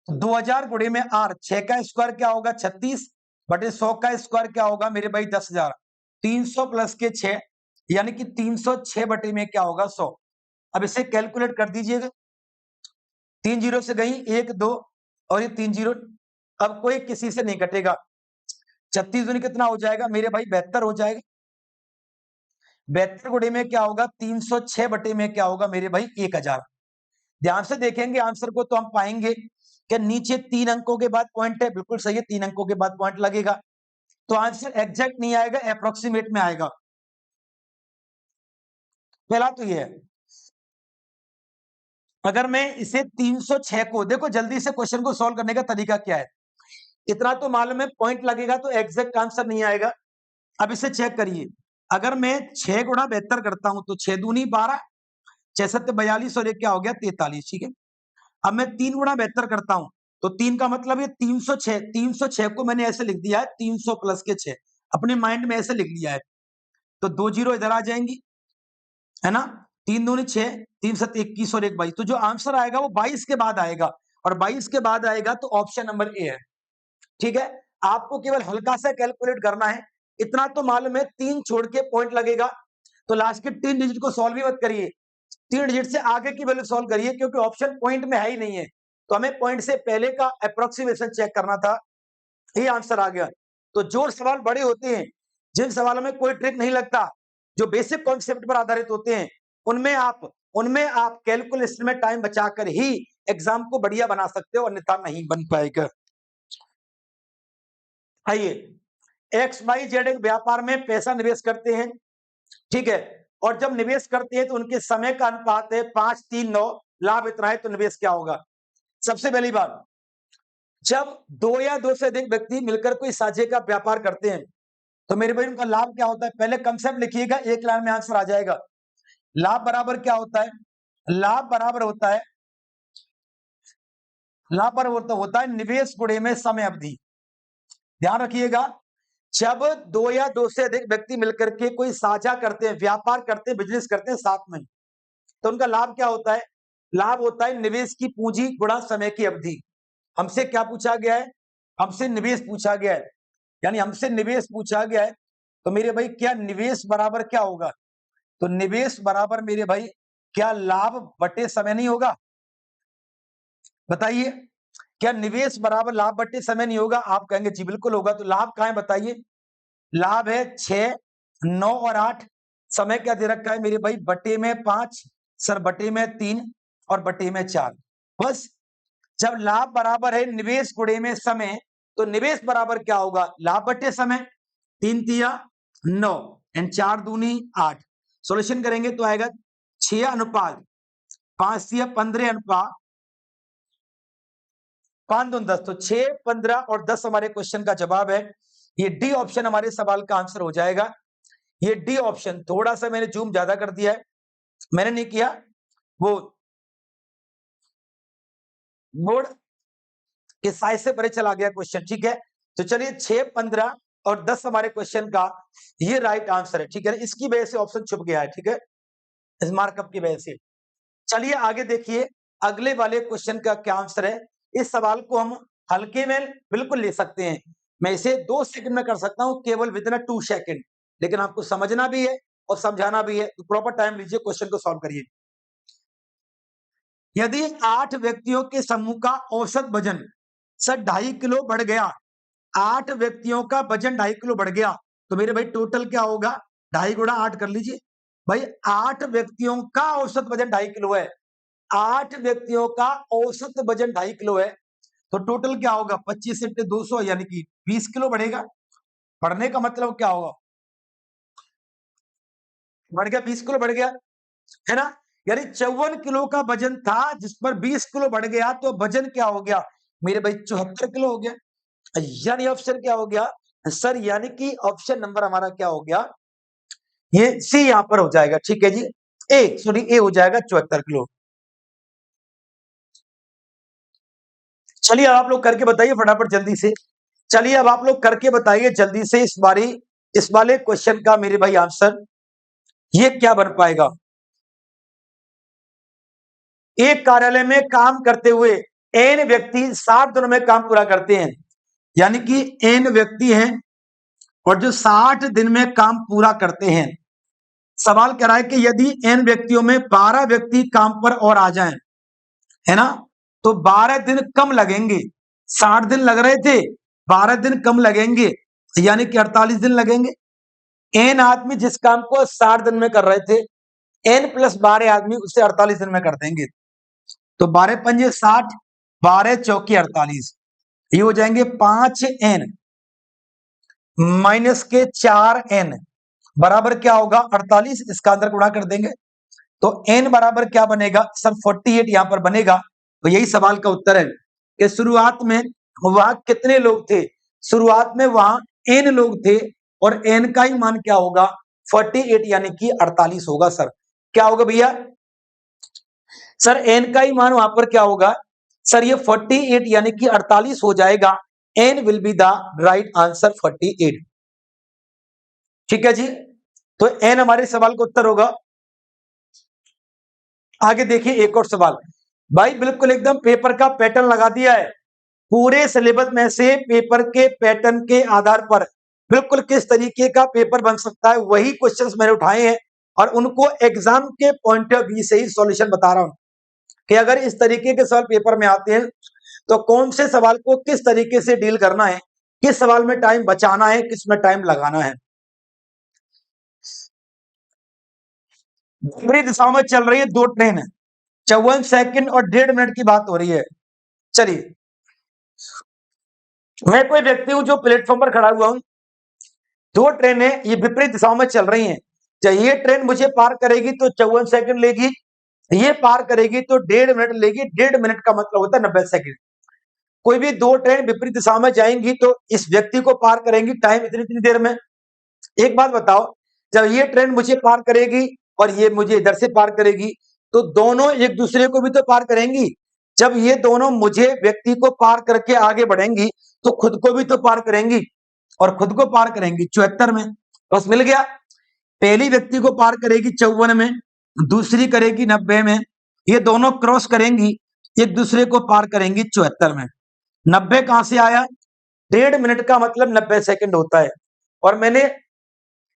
2000 गुणे में R, 6 का स्क्वायर क्या होगा 36 बटे 100 का स्क्वायर क्या होगा मेरे भाई 10,000। 300 प्लस के 6 यानी कि 306 बटे में क्या होगा 100। अब इसे कैलकुलेट कर दीजिएगा, 3 जीरो से गई 1 2 और ये 3 जीरो, अब कोई किसी से नहीं कटेगा। 36 दूनी कितना हो जाएगा मेरे भाई 72 हो जाएगा। 72 गुणे में क्या होगा 306 बटे में क्या होगा मेरे भाई 1000। ध्यान से देखेंगे आंसर को तो हम पाएंगे कि नीचे 3 अंकों के बाद पॉइंट है, बिल्कुल सही है, 3 अंकों के बाद पॉइंट लगेगा। तो आंसर एग्जैक्ट नहीं आएगा, अप्रोक्सीमेट में आएगा। पहला तो ये है। अगर मैं इसे 306 को, देखो जल्दी से क्वेश्चन को सॉल्व करने का तरीका क्या है, इतना तो मालूम है पॉइंट लगेगा तो एग्जैक्ट आंसर नहीं आएगा। अब इसे चेक करिए, अगर मैं 6 गुणा 72 करता हूं तो 6 दूनी 12, 6 सत्ते 42 और एक क्या हो गया 43, ठीक है। अब मैं 3 गुणा 72 करता हूं तो 3 का मतलब ये 306, 306 को मैंने ऐसे लिख दिया है 300 प्लस के 6, अपने माइंड में ऐसे लिख लिया है। तो 2 जीरो इधर आ जाएंगी, है ना, 3 दूनी 6, 3 सत्ते 21 और एक 22। तो जो आंसर आएगा वो 22 के बाद आएगा, और 22 के बाद आएगा तो ऑप्शन नंबर ए है, ठीक है। आपको केवल हल्का सा कैलकुलेट करना है, इतना तो मालूम है 3 छोड़ के पॉइंट लगेगा। तो लास्ट के 3 डिजिट को सॉल्व ही मत करिए, 3 डिजिट से आगे की वैल्यू सॉल्व करिए, क्योंकि ऑप्शन पॉइंट में है ही नहीं है। तो हमें पॉइंट से पहले का अप्रोक्सीमेशन चेक करना था, ये आंसर आ गया। तो जो सवाल बड़े होते हैं, जिन सवालों में कोई ट्रिक नहीं लगता, जो बेसिक कॉन्सेप्ट पर आधारित होते हैं, उनमें आप कैलकुलेशन में टाइम बचाकर ही एग्जाम को बढ़िया बना सकते हो, अन्यथा नहीं बन पाएगा। आइए, एक्स वाई जेड एक व्यापार में पैसा निवेश करते हैं, ठीक है, और जब निवेश करते हैं तो उनके समय का अनुपात है 5 3 9, लाभ इतना है, तो निवेश क्या होगा? सबसे पहली बात, जब 2 या 2 से अधिक व्यक्ति मिलकर कोई साझे का व्यापार करते हैं तो मेरे भाई उनका लाभ क्या होता है? पहले कंसेप्ट लिखिएगा, एक लाइन में आंसर आ जाएगा। लाभ बराबर क्या होता है? लाभ बराबर होता है, लाभ बराबर होता है निवेश गुणे में समय अवधि। ध्यान रखिएगा, जब 2 या 2 से अधिक व्यक्ति मिलकर के कोई साझा करते हैं, व्यापार करते हैं, बिजनेस करते हैं साथ में, तो उनका लाभ क्या होता है? लाभ होता है निवेश की पूंजी गुणा समय की अवधि। हमसे क्या पूछा गया है? हमसे निवेश पूछा गया है, यानी हमसे निवेश पूछा गया है, तो मेरे भाई क्या निवेश बराबर क्या होगा? तो निवेश बराबर मेरे भाई क्या लाभ बटे समय नहीं होगा? बताइए, क्या निवेश बराबर लाभ बटे समय नहीं होगा? आप कहेंगे जी बिल्कुल होगा। तो लाभ कहां है बताइए? लाभ है 6 9 और 8, समय क्या दे रखा है मेरे भाई? बटे में 5 सर, बटे में 3 और बटे में 4। बस, जब लाभ बराबर है निवेश गुणे में समय, तो निवेश बराबर क्या होगा? लाभ बटे समय। 3 तिया 9 एंड 4 दूनी 8। सॉल्यूशन करेंगे तो आएगा 6 अनुपात 5 तिया 15 अनुपात 5 दूनी 10। तो 6 15 और 10 हमारे क्वेश्चन का जवाब है। ये डी ऑप्शन हमारे सवाल का आंसर हो जाएगा। ये डी ऑप्शन, थोड़ा सा मैंने जूम ज्यादा कर दिया है, मैंने नहीं किया, वो बोर्ड के साइज से परे चला गया क्वेश्चन। ठीक है, तो चलिए 6, 15 और 10 हमारे क्वेश्चन का ये राइट आंसर है। ठीक है, इसकी वजह से ऑप्शन छुप गया है। ठीक है, इस मार्कअप की वजह से। चलिए आगे देखिए, अगले वाले क्वेश्चन का क्या आंसर है। इस सवाल को हम हल्के में बिल्कुल ले सकते हैं, मैं इसे 2 सेकंड में कर सकता हूं, केवल विद इन 2 सेकंड, लेकिन आपको समझना भी है और समझाना भी है, तो प्रॉपर टाइम लीजिए, क्वेश्चन को सॉल्व करिए। यदि 8 व्यक्तियों के समूह का औसत वजन सर 2.5 किलो बढ़ गया, 8 व्यक्तियों का वजन 2.5 किलो बढ़ गया, तो मेरे भाई टोटल क्या होगा, 2.5 गुणा 8 कर लीजिए भाई। 8 व्यक्तियों का औसत वजन 2.5 किलो है, 8 व्यक्तियों का औसत वजन 2.5 किलो है, तो टोटल क्या होगा, 25 इंटू 200 यानी कि 20 किलो बढ़ेगा। बढ़ने का मतलब क्या होगा, बढ़ गया, 20 किलो बढ़ गया, है ना। यानी 54 किलो का वजन था, जिस पर 20 किलो बढ़ गया, तो वजन क्या हो गया मेरे भाई, 74 किलो हो गया। यानी ऑप्शन क्या हो गया सर, यानी कि ऑप्शन नंबर हमारा क्या हो गया, ये सी यहां पर हो जाएगा। ठीक है जी, ए हो जाएगा 74 किलो। चलिए अब आप लोग करके बताइए फटाफट जल्दी से, चलिए अब आप लोग करके बताइए जल्दी से इस वाले क्वेश्चन का मेरे भाई आंसर ये क्या बन पाएगा। एक कार्यालय में काम करते हुए एन व्यक्ति 60 दिनों में काम पूरा करते हैं, यानी कि एन व्यक्ति हैं और जो 60 दिन में काम पूरा करते हैं। सवाल कह रहा है कि यदि एन व्यक्तियों में 12 व्यक्ति काम पर और आ जाएं, है ना, तो 12 दिन कम लगेंगे। 60 दिन लग रहे थे, 12 दिन कम लगेंगे, यानी कि 48 दिन लगेंगे। एन आदमी जिस काम को 60 दिन में कर रहे थे, एन प्लस 12 आदमी उसे 48 दिन में कर देंगे। तो 12 पंजे 60, 12 चौकी 48, ये हो जाएंगे 5 एन माइनस के 4 एन बराबर क्या होगा 48, इसका अंदर गुणा कर देंगे, तो एन बराबर क्या बनेगा सर 48 यहां पर बनेगा। तो यही सवाल का उत्तर है कि शुरुआत में वहां कितने लोग थे, शुरुआत में वहां एन लोग थे और एन का ही मान क्या होगा 48 यानी कि 48 होगा। सर क्या होगा भैया, सर एन का ही मान वहां पर क्या होगा सर, ये 48 यानी कि 48 हो जाएगा। N will be the right answer 48। ठीक है जी, तो एन हमारे सवाल का उत्तर होगा। आगे देखिए एक और सवाल, भाई बिल्कुल एकदम पेपर का पैटर्न लगा दिया है, पूरे सिलेबस में से पेपर के पैटर्न के आधार पर बिल्कुल किस तरीके का पेपर बन सकता है, वही क्वेश्चंस मैंने उठाए हैं और उनको एग्जाम के पॉइंट ऑफ व्यू से ही सॉल्यूशन बता रहा हूं कि अगर इस तरीके के सवाल पेपर में आते हैं तो कौन से सवाल को किस तरीके से डील करना है, किस सवाल में टाइम बचाना है, किस में टाइम लगाना है। विपरीत दिशाओं में चल रही है 2 ट्रेन, 54 सेकंड और 1.5 मिनट की बात हो रही है। चलिए मैं कोई व्यक्ति हूं जो प्लेटफॉर्म पर खड़ा हुआ हूं, 2 ट्रेनें ये विपरीत दिशाओं में चल रही हैं, चाहे ये ट्रेन मुझे पार करेगी तो 54 सेकंड लेगी, ये पार करेगी तो 1.5 मिनट लेगी। 1.5 मिनट का मतलब होता है 90 सेकंड। कोई भी 2 ट्रेन विपरीत दिशा में जाएंगी तो इस व्यक्ति को पार करेंगी टाइम इतनी इतनी देर में। एक बात बताओ, जब ये ट्रेन मुझे पार करेगी और ये मुझे इधर से पार करेगी तो दोनों एक दूसरे को भी तो पार करेंगी। जब ये दोनों मुझे व्यक्ति को पार करके आगे बढ़ेंगी तो खुद को भी तो पार करेंगी और खुद को पार करेंगी 74 में, बस मिल गया। पहली व्यक्ति को पार करेगी 54 में, दूसरी करेगी 90 में, ये दोनों क्रॉस करेंगी, एक दूसरे को पार करेंगी 74 में। 90 कहां से आया, 1.5 मिनट का मतलब 90 सेकंड होता है। और मैंने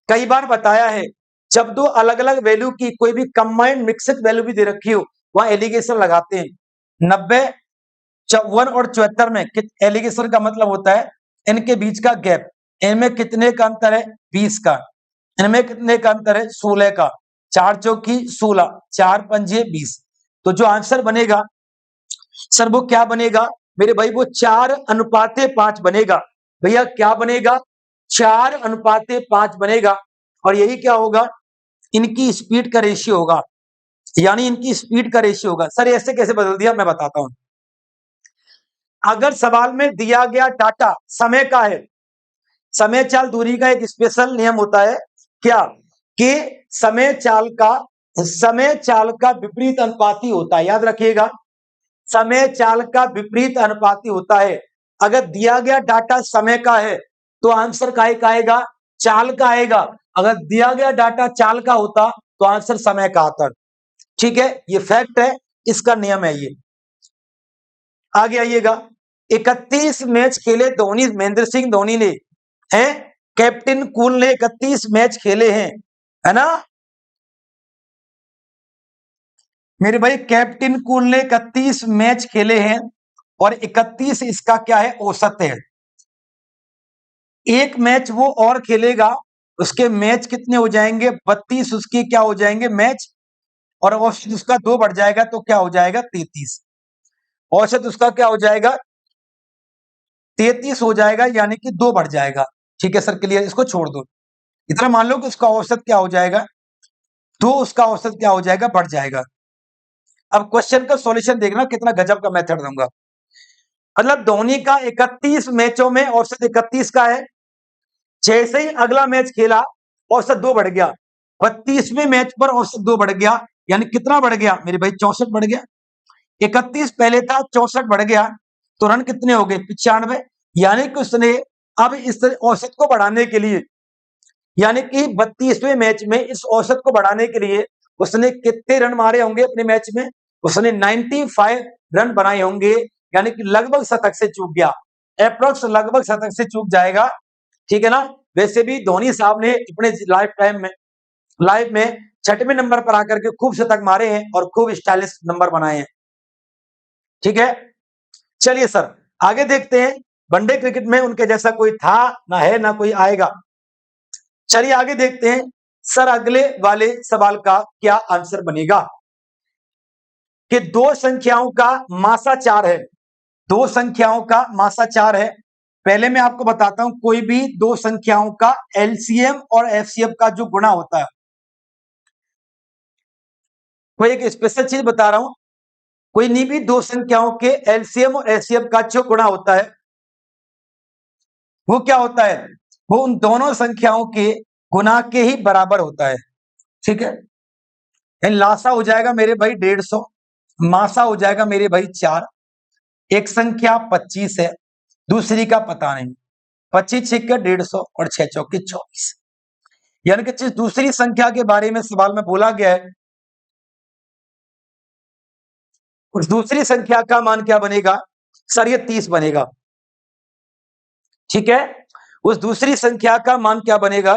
कई बार बताया है, जब दो अलग अलग वैल्यू की कोई भी कंबाइंड मिक्सड वैल्यू भी दे रखी हो वहां एलिगेशन लगाते हैं। 90, 54 और 74 में एलिगेशन का मतलब होता है इनके बीच का गैप, इनमें कितने का अंतर है 20 का, इनमें कितने का अंतर है 16 का, 4 चौकी 16, 4 पंजे 20। तो जो आंसर बनेगा सर वो क्या बनेगा मेरे भाई, वो 4:5 बनेगा। भैया क्या बनेगा, 4:5 बनेगा। और यही क्या होगा, इनकी स्पीड का रेशियो होगा, यानी इनकी स्पीड का रेशियो होगा। सर ऐसे कैसे बदल दिया मैं बताता हूं। अगर सवाल में दिया गया डाटा समय का है, समय चाल दूरी का एक स्पेशल नियम होता है क्या कि समय चाल का विपरीत अनुपाती होता है। याद रखिएगा, समय चाल का विपरीत अनुपाती होता है। अगर दिया गया डाटा समय का है तो आंसर काहे का आएगा, चाल का आएगा। अगर दिया गया डाटा चाल का होता तो आंसर समय का आता। ठीक है, ये फैक्ट है, इसका नियम है ये। आगे आइएगा, 31 मैच खेले धोनी, महेंद्र सिंह धोनी ने, है कैप्टन कूल ने 31 मैच खेले हैं, है ना मेरे भाई, कैप्टन कूल ने 31 मैच खेले हैं और 31 इसका क्या है, औसत है। एक मैच वो और खेलेगा, उसके मैच कितने हो जाएंगे, 32 उसके क्या हो जाएंगे मैच, और औसत उसका 2 बढ़ जाएगा तो क्या हो जाएगा 33। औसत उसका क्या हो जाएगा 33 हो जाएगा, यानी कि 2 बढ़ जाएगा। ठीक है सर, क्लियर, इसको छोड़ दो। इतना मान लो कि उसका औसत क्या हो जाएगा, 2 उसका औसत क्या हो जाएगा, बढ़ जाएगा। अब क्वेश्चन का सॉल्यूशन देखना, कितना गजब का मेथड दूंगा। मतलब धोनी का 31 मैचों में औसत 31 का है, जैसे ही अगला मैच खेला औसत 2 बढ़ गया, 32वें मैच पर औसत 2 बढ़ गया, यानी कितना बढ़ गया मेरे भाई, 64 बढ़ गया। 31 पहले था, 64 बढ़ गया, तो रन कितने हो गए, 95। यानी कि उसने अब इस औसत को बढ़ाने के लिए, यानी कि 32वें मैच में इस औसत को बढ़ाने के लिए उसने कितने रन मारे होंगे अपने मैच में, उसने 95 रन बनाए होंगे, यानी कि लगभग शतक से चूक गया, अप्रोक्स लगभग शतक से चूक जाएगा। ठीक है ना। वैसे भी धोनी साहब ने अपने लाइफ में 6वें नंबर पर आकर के खूब शतक मारे हैं और खूब स्टाइलिश नंबर बनाए हैं। ठीक है, चलिए सर आगे देखते हैं। वनडे क्रिकेट में उनके जैसा कोई था ना है ना कोई आएगा। चलिए आगे देखते हैं सर, अगले वाले सवाल का क्या आंसर बनेगा कि 2 संख्याओं का मासा 4 है। 2 संख्याओं का मासा 4 है। पहले मैं आपको बताता हूं, कोई भी 2 संख्याओं का एलसीएम और एफसीएफ का जो गुणा होता है, कोई एक स्पेशल चीज बता रहा हूं, कोई नहीं भी 2 संख्याओं के एलसीएम और एफसीएफ का जो गुणा होता है वो क्या होता है, वो उन दोनों संख्याओं के गुना के ही बराबर होता है। ठीक है, लासा हो जाएगा मेरे भाई 150, मासा हो जाएगा मेरे भाई 4। एक संख्या 25 है, दूसरी का पता नहीं, 25 6 का 150 और 6 चौके 24। यानी कि जिस दूसरी संख्या के बारे में सवाल में बोला गया है, उस दूसरी संख्या का मान क्या बनेगा सर, ये 30 बनेगा। ठीक है, उस दूसरी संख्या का मान क्या बनेगा,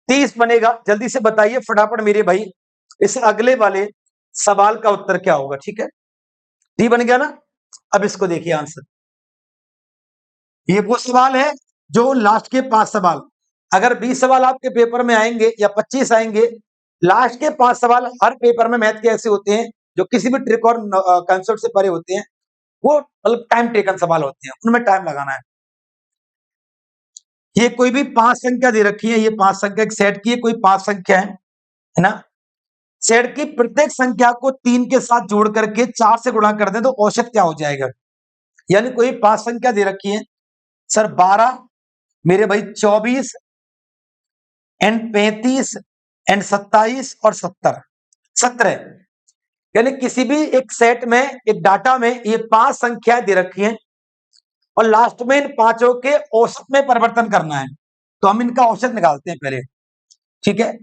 30 बनेगा। जल्दी से बताइए फटाफट मेरे भाई, इस अगले वाले सवाल का उत्तर क्या होगा। ठीक है, डी बन गया ना। अब इसको देखिए आंसर, ये वो सवाल है जो लास्ट के 5 सवाल, अगर 20 सवाल आपके पेपर में आएंगे या 25 आएंगे, लास्ट के 5 सवाल हर पेपर में मैथ के ऐसे होते हैं जो किसी भी ट्रिक और कंसेप्ट से परे होते हैं, वो मतलब टाइम टेकन सवाल होते हैं, उनमें टाइम लगाना है। ये कोई भी 5 संख्या दे रखी है, ये 5 संख्या एक सेट की है, कोई 5 संख्या है ना। सेट की प्रत्येक संख्या को 3 के साथ जोड़ करके 4 से गुणा कर दें तो औसत क्या हो जाएगा। यानी कोई 5 संख्या दे रखी है सर, 12 मेरे भाई 24 एंड 35 एंड 27 और 17। यानी किसी भी एक सेट में, एक डाटा में ये 5 संख्याएं दे रखी हैं और लास्ट में इन पांचों के औसत में परिवर्तन करना है। तो हम इनका औसत निकालते हैं पहले। ठीक है,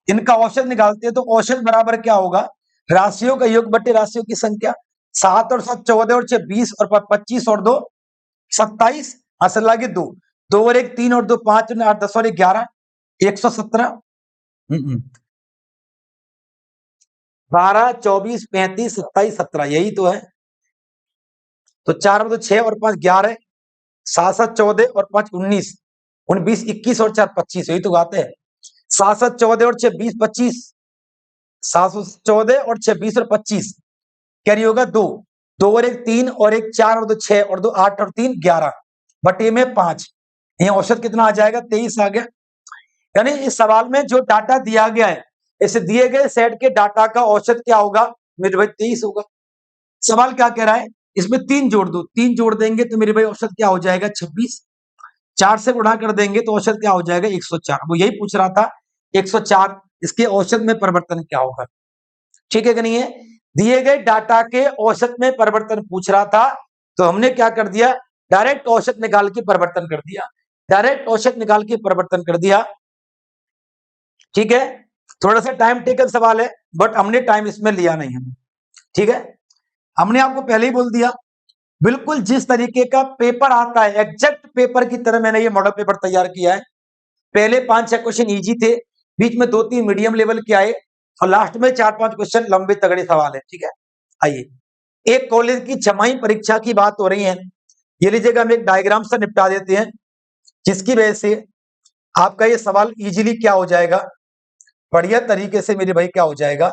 इनका औसत निकालते हैं तो औसत बराबर क्या होगा, राशियों का योग बटे राशियों की संख्या। 7 और 7 14 और 6 20 और 25 और 2 27, असल लागे 2 2 और 1 3 और 2 5 और 8 10 और 11 117। 12 24 35 27 17 यही तो है। तो 4 में तो 6 और 5 11, 7 7 14 और 5 19 19 21 और 4 25, यही तो आते हैं। 7 7 14 और 6 20 25, 714 और 6 20 और 25, कैरी होगा 2 2 और 1 3 और 1 4 और 2 6 और 2 8 और 3 11 बटे में 5। यहाँ औसत कितना आ जाएगा, 23 आ गया। यानी इस सवाल में जो डाटा दिया गया है, इस दिए गए सेट के डाटा का औसत क्या होगा मेरे भाई, 23 होगा। सवाल क्या कह रहा है, इसमें 3 जोड़ दो, 3 जोड़ देंगे तो मेरे भाई औसत क्या हो जाएगा 26। 4 से गुणा कर देंगे तो औसत क्या हो जाएगा 104। वो यही पूछ रहा था 104 इसके औसत में परिवर्तन क्या होगा। ठीक है कि नहीं है। दिए गए डाटा के औसत में परिवर्तन पूछ रहा था तो हमने क्या कर दिया, डायरेक्ट औसत निकाल के परिवर्तन कर दिया, डायरेक्ट औसत निकाल के परिवर्तन कर दिया। ठीक है, थोड़ा सा टाइम टेकन सवाल है बट हमने टाइम इसमें लिया नहीं है। ठीक है, हमने आपको पहले ही बोल दिया बिल्कुल जिस तरीके का पेपर आता है एग्जैक्ट पेपर की तरह मैंने ये मॉडल पेपर तैयार किया है। पहले 5-6 क्वेश्चन इजी थे, बीच में 2-3 मीडियम लेवल के आए और लास्ट में 4-5 क्वेश्चन लंबे तगड़े सवाल है। ठीक है, आइए एक कॉलेज की छमाही परीक्षा की बात हो रही है। ये लीजिएगा हम एक डायग्राम से निपटा देते हैं जिसकी वजह से आपका ये सवाल इजीली क्या हो जाएगा, बढ़िया तरीके से मेरे भाई क्या हो जाएगा,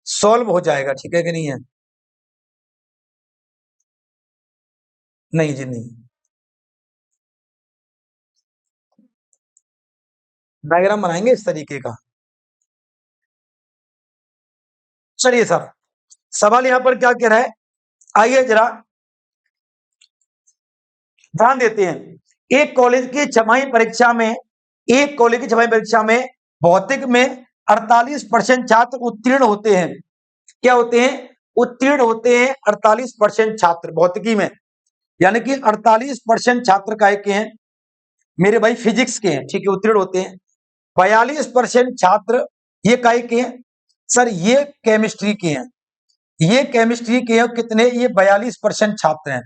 सॉल्व हो जाएगा। ठीक है कि नहीं है। नहीं जी नहीं, डायग्राम बनाएंगे इस तरीके का। चलिए सर, सवाल यहां पर क्या कह रहा है, आइए जरा ध्यान देते हैं। एक कॉलेज की छमाही परीक्षा में, एक कॉलेज की छमाही परीक्षा में भौतिक में 48% छात्र उत्तीर्ण होते हैं। क्या होते हैं, उत्तीर्ण होते हैं 48% छात्र भौतिकी में, यानी कि 48% छात्र काय के हैं मेरे भाई फिजिक्स के हैं। ठीक है, उत्तीर्ण होते हैं। 42% छात्र ये काय के हैं सर, ये केमिस्ट्री के हैं, ये केमिस्ट्री के हैं। कितने, ये 42% छात्र हैं।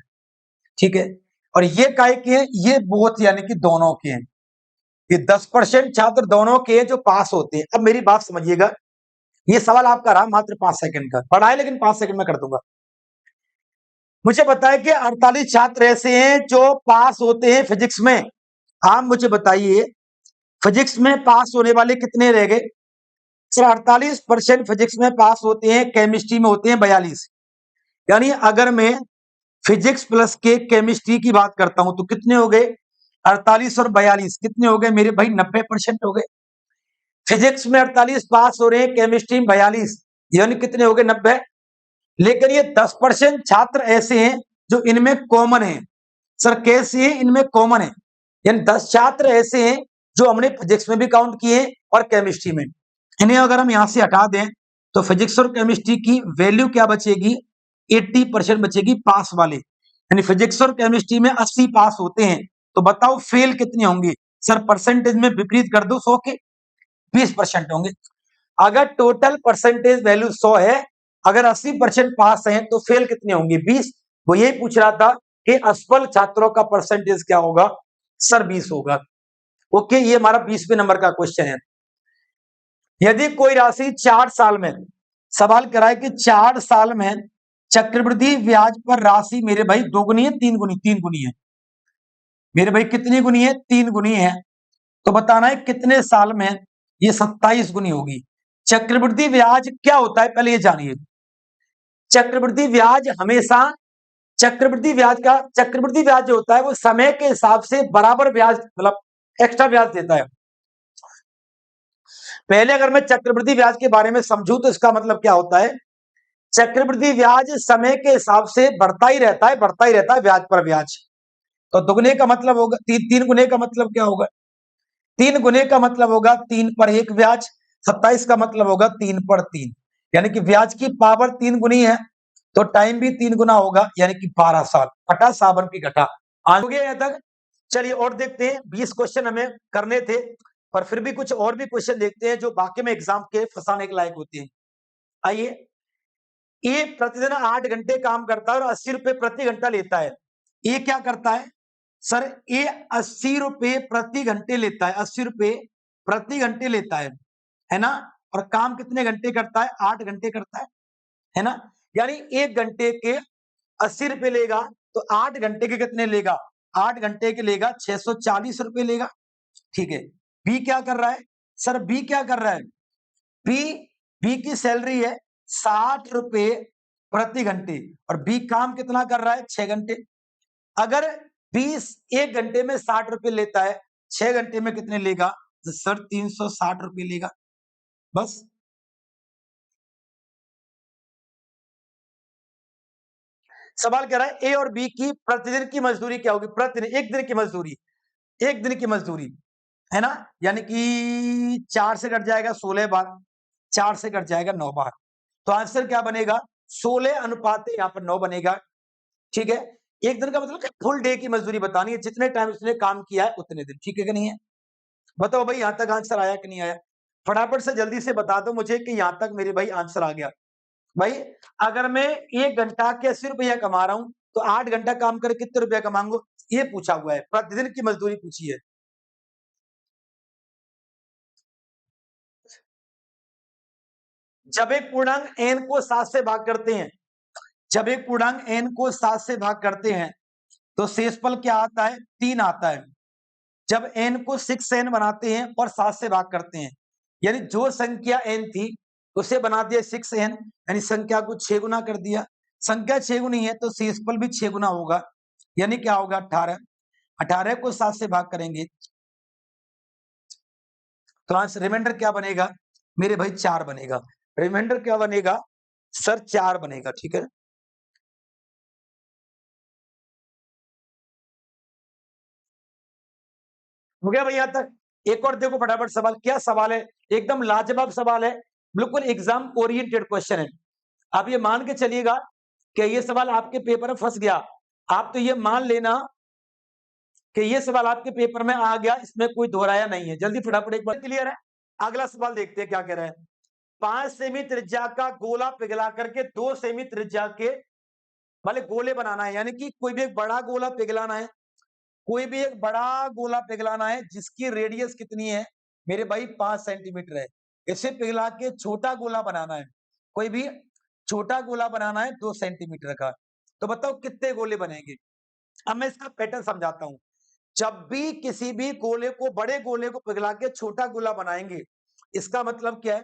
ठीक है, और ये काय के हैं, ये बोथ यानी कि दोनों के हैं। ये 10% छात्र दोनों के हैं जो पास होते हैं। अब मेरी बात समझिएगा, ये सवाल आपका रहा मात्र 5 सेकंड का, पढ़ा है लेकिन 5 सेकंड में कर दूंगा। मुझे बताया कि 48 छात्र ऐसे हैं जो पास होते हैं फिजिक्स में। आप मुझे बताइए फिजिक्स में पास होने वाले कितने रह गए सर, 48% फिजिक्स में पास होते हैं, केमिस्ट्री में होते हैं 42। यानी अगर मैं फिजिक्स प्लस के केमिस्ट्री की बात करता हूं तो कितने हो गए, 48 और 42 कितने हो गए मेरे भाई, 90% हो गए। फिजिक्स में 48 पास हो रहे हैं, केमिस्ट्री में 42, यानी कितने हो गए, 90। लेकिन ये 10% छात्र ऐसे हैं जो इनमें कॉमन है। सर कैसे है, इनमें कॉमन है, यानी 10 छात्र ऐसे हैं जो हमने फिजिक्स में भी काउंट किए और केमिस्ट्री में। इन्हें अगर हम यहां से हटा दें तो फिजिक्स और केमिस्ट्री की वैल्यू क्या बचेगी, 80% बचेगी पास वाले। यानी फिजिक्स और केमिस्ट्री में 80 पास होते हैं, तो बताओ फेल कितने होंगे सर, परसेंटेज में विपरीत कर दो 100 के, 20% होंगे। अगर टोटल परसेंटेज वैल्यू 100 है, अगर 80% पास हैं तो फेल कितने होंगे, 20। वो यही पूछ रहा था कि असफल छात्रों का परसेंटेज क्या होगा सर, 20 होगा। ओके, ये हमारा 20वें नंबर का क्वेश्चन है। यदि कोई राशि 4 साल में, सवाल कराए कि 4 साल में चक्रवृद्धि ब्याज पर राशि मेरे भाई 2 गुनी है, 3 गुनी, 3 गुनी है मेरे भाई, कितनी गुनी है, 3 गुनी है। तो बताना है कितने साल में ये 27 गुनी होगी। चक्रवृद्धि ब्याज क्या होता है पहले ये जानिए। चक्रवृद्धि ब्याज हमेशा, चक्रवृद्धि ब्याज जो होता है वो समय के हिसाब से बराबर ब्याज मतलब एक्स्ट्रा ब्याज देता है। पहले अगर मैं चक्रवृद्धि ब्याज के बारे में समझूं तो इसका मतलब क्या होता है, चक्रवृद्धि ब्याज समय के हिसाब से बढ़ता ही रहता है, बढ़ता ही रहता है ब्याज पर ब्याज। तो दुगने का मतलब होगा 3 गुने का मतलब क्या होगा, 3 गुने का मतलब होगा 3 पर 1 ब्याज। 27 का मतलब होगा 3 पर 3, यानी कि ब्याज की पावर 3 गुनी है तो टाइम भी 3 गुना होगा, यानी कि 12 साल। फटा सावन की घटा। हो गया यहाँ तक। चलिए और देखते हैं, 20 क्वेश्चन हमें करने थे पर फिर भी कुछ और भी क्वेश्चन देखते हैं जो बाकी में एग्जाम के फंसाने के लायक होते हैं। आइए, ये प्रतिदिन 8 घंटे काम करता है और 80 रुपए प्रति घंटा लेता है। ये क्या करता है सर, ये 80 रुपए प्रति घंटे लेता है, 80 रुपए प्रति घंटे लेता है ना। और काम कितने घंटे करता है, 8 घंटे करता है ना। यानी 1 घंटे के 80 रुपए लेगा तो 8 घंटे के कितने लेगा, 8 घंटे के लेगा 640 रुपए लेगा। ठीक है, बी क्या कर रहा है सर, बी क्या कर रहा है, बी बी की सैलरी है 60 रुपए प्रति घंटे और बी काम कितना कर रहा है, 6 घंटे। अगर 1 घंटे में 60 रुपए लेता है, 6 घंटे में कितने लेगा तो सर 360 रुपए लेगा। बस सवाल कह रहा है ए और बी की प्रतिदिन की मजदूरी क्या होगी, प्रतिदिन 1 दिन की मजदूरी। एक दिन की मजदूरी, है ना, यानी कि 4 से कट जाएगा 16 बार, 4 से कट जाएगा 9 बार, तो आंसर क्या बनेगा 16 अनुपात यहाँ पर 9 बनेगा। ठीक है, एक दिन का मतलब फुल डे की मजदूरी बतानी है, जितने टाइम उसने काम किया है उतने दिन। ठीक है कि नहीं है? बताओ भाई यहां तक आंसर आया कि नहीं आया? फटाफट से जल्दी से बता दो मुझे कि यहां तक मेरे भाई आंसर आ गया। भाई अगर मैं 1 घंटा के 80 रुपया कमा रहा हूं तो 8 घंटा काम कर कितने रुपया कमाऊंगा, ये पूछा हुआ है, प्रतिदिन की मजदूरी पूछी है। जब एक पूर्णांक n को 7 से भाग करते हैं, जब एक पूर्णांक n को 7 से भाग करते हैं तो शेषफल क्या आता है, 3 आता है। जब n को 6n बनाते हैं और 7 से भाग करते हैं, यानी जो संख्या n थी उसे बना दिया 6n, यानी संख्या को 6 गुना कर दिया। संख्या 6 गुनी है तो शेषफल भी 6 गुना होगा, यानी क्या होगा 18। 18 को 7 से भाग करेंगे तो आंसर रिमाइंडर क्या बनेगा मेरे भाई, 4 बनेगा। रिमाइंडर क्या बनेगा सर, 4 बनेगा। ठीक है, हो गया भैया तक? एक और देखो फटाफट सवाल, क्या सवाल है, एकदम लाजवाब सवाल है, बिल्कुल एग्जाम ओरिएंटेड क्वेश्चन है। आप ये मान के चलिएगा कि ये सवाल आपके पेपर में फंस गया, आप तो ये मान लेना कि ये सवाल आपके पेपर में आ गया, इसमें कोई दोहराया नहीं है। जल्दी फटाफट एक बार क्लियर है? अगला सवाल देखते हैं क्या कह रहा है। 5 सेमी त्रिज्या का गोला पिघला करके 2 सेमी त्रिज्या के वाले गोले बनाना है, यानी कि कोई भी एक बड़ा गोला पिघलाना है, कोई भी एक बड़ा गोला पिघलाना है जिसकी रेडियस कितनी है मेरे भाई, 5 सेंटीमीटर है। इसे पिघला के छोटा गोला बनाना है, कोई भी छोटा गोला बनाना है 2 सेंटीमीटर का। तो बताओ कितने गोले बनेंगे? अब मैं इसका पैटर्न समझाता हूं। जब भी किसी भी गोले को, बड़े गोले को पिघला के छोटा गोला बनाएंगे, इसका मतलब क्या है?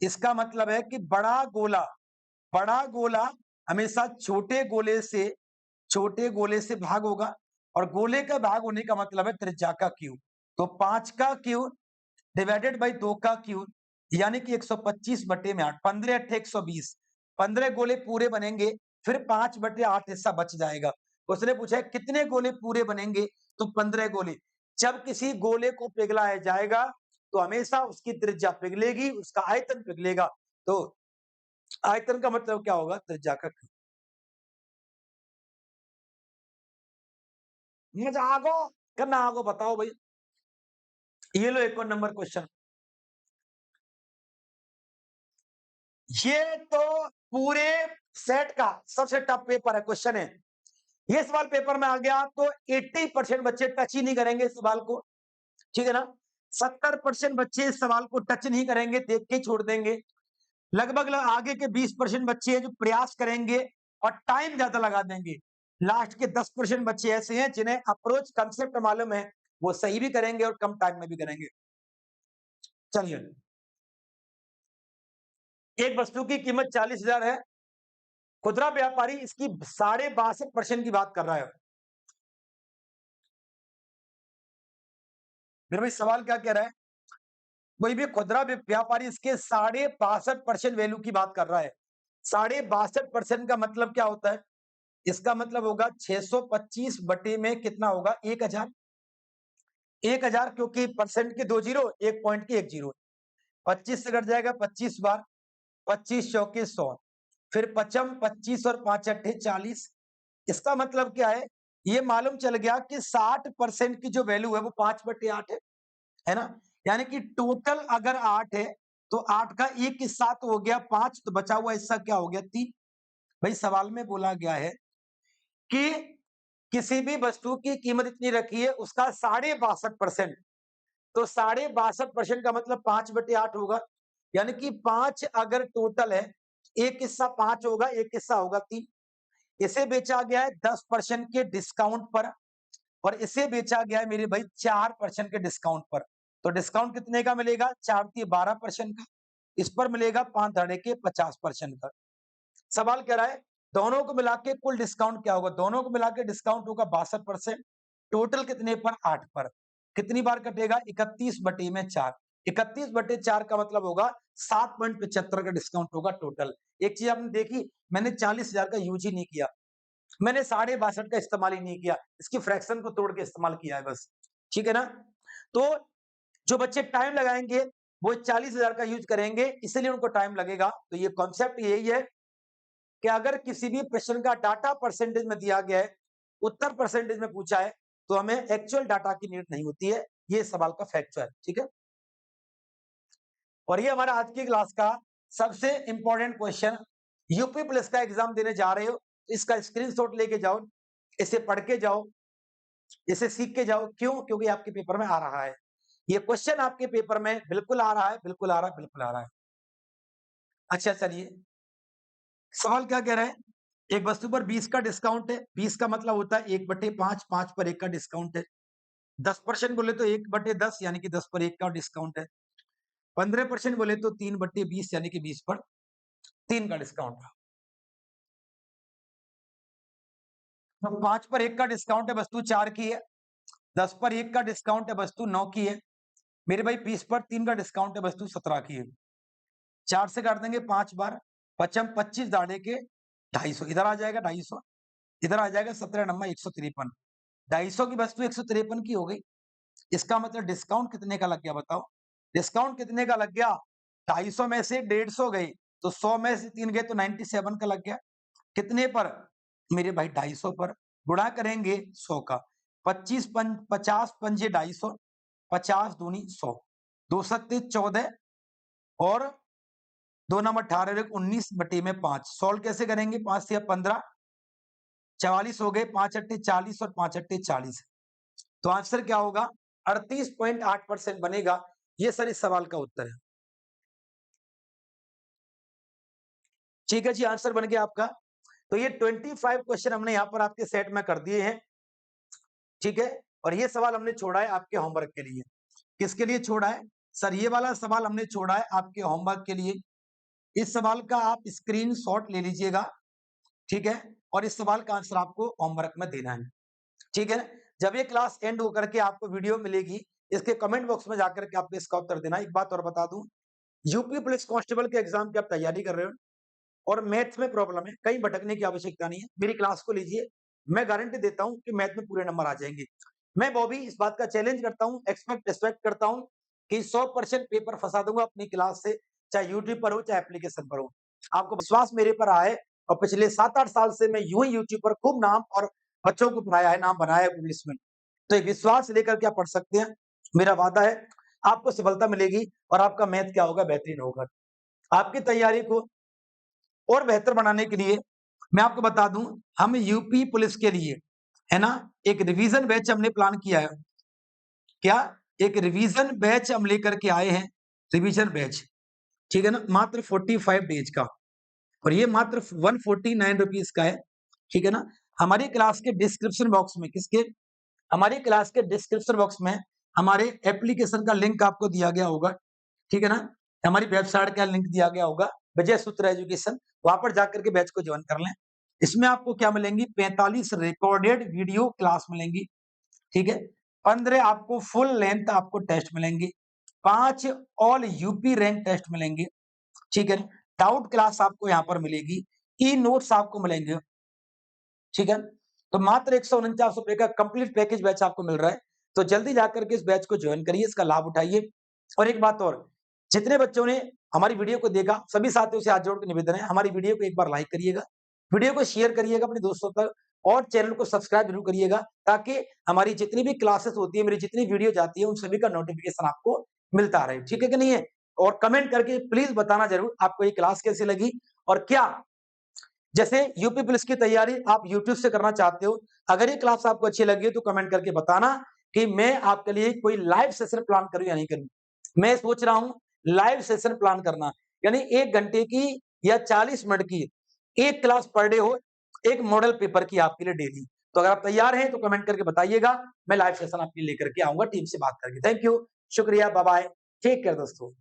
इसका मतलब है कि बड़ा गोला हमेशा छोटे गोले से भाग होगा, और गोले का भाग होने का मतलब है त्रिज्या का क्यूब। तो 5 का क्यूब डिवाइडेड बाई 2 का क्यूब, यानी कि 125 बटे में 8, 15 अट्ठे 120, 15 गोले पूरे बनेंगे, फिर 5 बटे 8 हिस्सा बच जाएगा। उसने पूछा है कितने गोले पूरे बनेंगे, तो 15 गोले। जब किसी गोले को पिघलाया जाएगा तो हमेशा उसकी त्रिज्या पिघलेगी, उसका आयतन पिघलेगा। तो आयतन का मतलब क्या होगा, त्रिज्या का क्यूब। आगो करना, आगो बताओ भाई। ये लो एक और नंबर क्वेश्चन। ये तो पूरे सेट का सबसे टफ पेपर है, क्वेश्चन है। ये सवाल पेपर में आ गया तो 80% बच्चे टच ही नहीं करेंगे इस सवाल को। ठीक है ना, 70% बच्चे इस सवाल को टच नहीं करेंगे, देख के छोड़ देंगे। लगभग आगे के 20% बच्चे हैं जो प्रयास करेंगे और टाइम ज्यादा लगा देंगे। लास्ट के 10% बच्चे ऐसे हैं जिन्हें अप्रोच कंसेप्ट मालूम है, वो सही भी करेंगे और कम टाइम में भी करेंगे। चलिए, एक वस्तु की कीमत 40,000 है, खुदरा व्यापारी इसकी 62.5% की बात कर रहा है। मेरे भाई सवाल क्या कह रहा है, कोई भी खुदरा व्यापारी इसके 62.5% वैल्यू की बात कर रहा है। 62.5% का मतलब क्या होता है? इसका मतलब होगा 625 बटे में कितना होगा, 1000। 1000 क्योंकि परसेंट के 2 जीरो, एक पॉइंट के 1 जीरो। 25 से कट जाएगा 25 बार, 25 चौके 100, फिर पचम 25 और 5 अट्ठे 40। इसका मतलब क्या है, ये मालूम चल गया कि 60% की जो वैल्यू है वो 5 बटे 8 है ना, यानी कि टोटल अगर 8 है तो 8 का एक हिस्सा तो हो गया 5, तो बचा हुआ हिस्सा क्या हो गया 3। भाई सवाल में बोला गया है कि किसी भी वस्तु की कीमत इतनी रखी है, उसका 62.5%, तो 62.5% का मतलब 5 बटे 8 होगा, यानी कि 5 अगर टोटल है, एक हिस्सा 5 होगा, एक हिस्सा होगा 3। इसे बेचा गया है 10% के डिस्काउंट पर, और इसे बेचा गया है मेरे भाई 4% के डिस्काउंट पर। तो डिस्काउंट कितने का मिलेगा, 4 × 12% का, इस पर मिलेगा 5 धड़े के 50% का। सवाल कह रहा है दोनों को मिला के कुल डिस्काउंट क्या होगा, दोनों को मिला के डिस्काउंट होगा 62%, टोटल कितने पर, 8 पर। कितनी बार कटेगा, 31 बटे में 4। 31 बटे 4 का मतलब होगा 7.75 का डिस्काउंट होगा टोटल। एक चीज आपने देखी, मैंने 40,000 का यूज ही नहीं किया, मैंने 62.5 का इस्तेमाल ही नहीं किया, इसकी फ्रैक्शन को तोड़ के इस्तेमाल किया है बस। ठीक है ना? तो जो बच्चे टाइम लगाएंगे वो 40,000 का यूज करेंगे, इसलिए उनको टाइम लगेगा। तो ये कॉन्सेप्ट यही है कि अगर किसी भी प्रश्न का डाटा परसेंटेज में दिया गया है, उत्तर परसेंटेज में पूछा है, तो हमें एक्चुअल डाटा की नीड नहीं होती है। ये सवाल का फैक्ट है, ठीक है? और ये हमारा आज की क्लास का सबसे इंपॉर्टेंट क्वेश्चन। यूपी पुलिस का एग्जाम देने जा रहे हो, इसका स्क्रीनशॉट लेके जाओ, इसे पढ़ के जाओ, इसे सीख के जाओ। क्यों? क्योंकि आपके पेपर में आ रहा है। ये क्वेश्चन आपके पेपर में बिल्कुल आ रहा है, बिल्कुल आ रहा है, बिल्कुल आ रहा है। अच्छा चलिए, सवाल क्या कह रहा है? एक वस्तु पर 20 का डिस्काउंट है। 20 का मतलब होता है 1/5, 5 पर 1 का डिस्काउंट है। 10% बोले तो 1/10 यानी कि 10 पर 1 का डिस्काउंट है। 15% बोले तो 3/20 यानी कि 20 पर 3 का डिस्काउंट है। तो 5 पर 1 का डिस्काउंट है, वस्तु 4 की है। 10 पर 1 का डिस्काउंट है, वस्तु 9 की है। मेरे भाई 20 पर 3 का डिस्काउंट है, वस्तु 17 की है। 4 से काट देंगे 5 बार, पचम 25 दाड़े के 250, इधर आ जाएगा 250, इधर आ जाएगा 17 नंबर 153। 250 की वस्तु 153 की हो गई। इसका मतलब डिस्काउंट कितने का लग गया बताओ? डिस्काउंट कितने का लग गया? 250 में से 150 गई, तो 100 में से 3 गए तो 97 का लग गया। कितने पर? मेरे भाई 250 पर। गुणा करेंगे 100 का। 50 पंजे 250, 50 दूनी 100, 2 सत्ते 14 और 2 नंबर 18 19 बटे में 5। सॉल्व कैसे करेंगे? 5 से 15 44 हो गए, 5 अट्ठे 40 और 5 अट्ठे 40। तो आंसर क्या होगा? 38.8% बनेगा। ये सर इस सवाल का उत्तर है। ठीक है जी, आंसर बन गया आपका। तो ये 25 क्वेश्चन हमने यहाँ पर आपके सेट में कर दिए हैं, ठीक है? और ये सवाल हमने छोड़ा है आपके होमवर्क के लिए। किसके लिए छोड़ा है? सर ये वाला सवाल हमने छोड़ा है आपके होमवर्क के लिए। इस सवाल का आप स्क्रीनशॉट ले लीजिएगा, ठीक है? और इस सवाल का आंसर आपको होमवर्क में देना है, ठीक है ना? जब ये क्लास एंड होकर के आपको वीडियो मिलेगी, इसके कमेंट बॉक्स में जाकर के आपको इसका उत्तर देना है। एक बात और बता दूं, यूपी पुलिस कांस्टेबल के एग्जाम की आप तैयारी कर रहे हो और मैथ्स में प्रॉब्लम है, कहीं भटकने की आवश्यकता नहीं है। मेरी क्लास को लीजिए, मैं गारंटी देता हूं कि मैथ में पूरे नंबर आ जाएंगे। मैं बॉबी इस बात का चैलेंज करता हूं, एक्सपेक्ट करता हूं कि 100% पेपर फंसा दूंगा अपनी क्लास से, चाहे यूट्यूब पर हो चाहे एप्लीकेशन पर हो। आपको विश्वास मेरे पर आए, और पिछले 7-8 साल से मैं यूं ही यूट्यूब पर खूब नाम और बच्चों को पढ़ाया है, नाम बनाया है पुलिस में। तो ये विश्वास लेकर के आप पढ़ सकते हैं। मेरा वादा है आपको सफलता मिलेगी और आपका मैथ क्या होगा? बेहतरीन होगा। आपकी तैयारी को और बेहतर बनाने के लिए मैं आपको बता दूं, हम यूपी पुलिस के लिए, है ना, एक रिवीजन बैच हमने प्लान किया है। क्या? एक रिवीजन बैच हम लेकर के आए हैं, रिवीजन बैच, ठीक है ना, मात्र 45 डेज का, और ये मात्र 149 रुपीज का है, ठीक है ना। हमारी क्लास के डिस्क्रिप्शन बॉक्स में, किसके? हमारी क्लास के डिस्क्रिप्शन बॉक्स में हमारे एप्लीकेशन का लिंक आपको दिया गया होगा, ठीक है ना। हमारी वेबसाइट का लिंक दिया गया होगा, विजय सूत्र एजुकेशन, वहां पर जाकर के बैच को ज्वाइन कर लें। इसमें आपको क्या मिलेंगी? 45 रिकॉर्डेड वीडियो क्लास मिलेंगी, ठीक है। 15 आपको फुल लेंथ आपको टेस्ट मिलेंगे, 5 ऑल यूपी रैंक टेस्ट मिलेंगे, ठीक है। डाउट क्लास आपको यहाँ पर मिलेगी, ई नोट्स आपको मिलेंगे, ठीक है। तो मात्र 149 रुपए का कंप्लीट पैकेज बैच आपको मिल रहा है। तो जल्दी जाकर के इस बैच को ज्वाइन करिए, इसका लाभ उठाइए। और एक बात और, जितने बच्चों ने हमारी वीडियो को देखा, सभी साथियों से हाथ जोड़ के निवेदन है, हमारी वीडियो को एक बार लाइक करिएगा, वीडियो को शेयर करिएगा अपने दोस्तों तक, और चैनल को सब्सक्राइब जरूर करिएगा, ताकि हमारी जितनी भी क्लासेस होती है, मेरी जितनी वीडियो जाती है, उन सभी का नोटिफिकेशन आपको मिलता रहे, ठीक है कि नहीं है? और कमेंट करके प्लीज बताना जरूर आपको ये क्लास कैसी लगी, और क्या जैसे यूपी पुलिस की तैयारी आप यूट्यूब से करना चाहते हो, अगर ये क्लास आपको अच्छी लगी है तो कमेंट करके बताना कि मैं आपके लिए कोई लाइव सेशन प्लान करूं या नहीं करूं। मैं सोच रहा हूं लाइव सेशन प्लान करना, यानी 1 घंटे की या 40 मिनट की एक क्लास पर डे हो, एक मॉडल पेपर की आपके लिए डेली। तो अगर आप तैयार हैं तो कमेंट करके बताइएगा, मैं लाइव सेशन आपके लिए लेकर के आऊंगा टीम से बात करके। थैंक यू, शुक्रिया, बाय बाय, टेक केयर दोस्तों।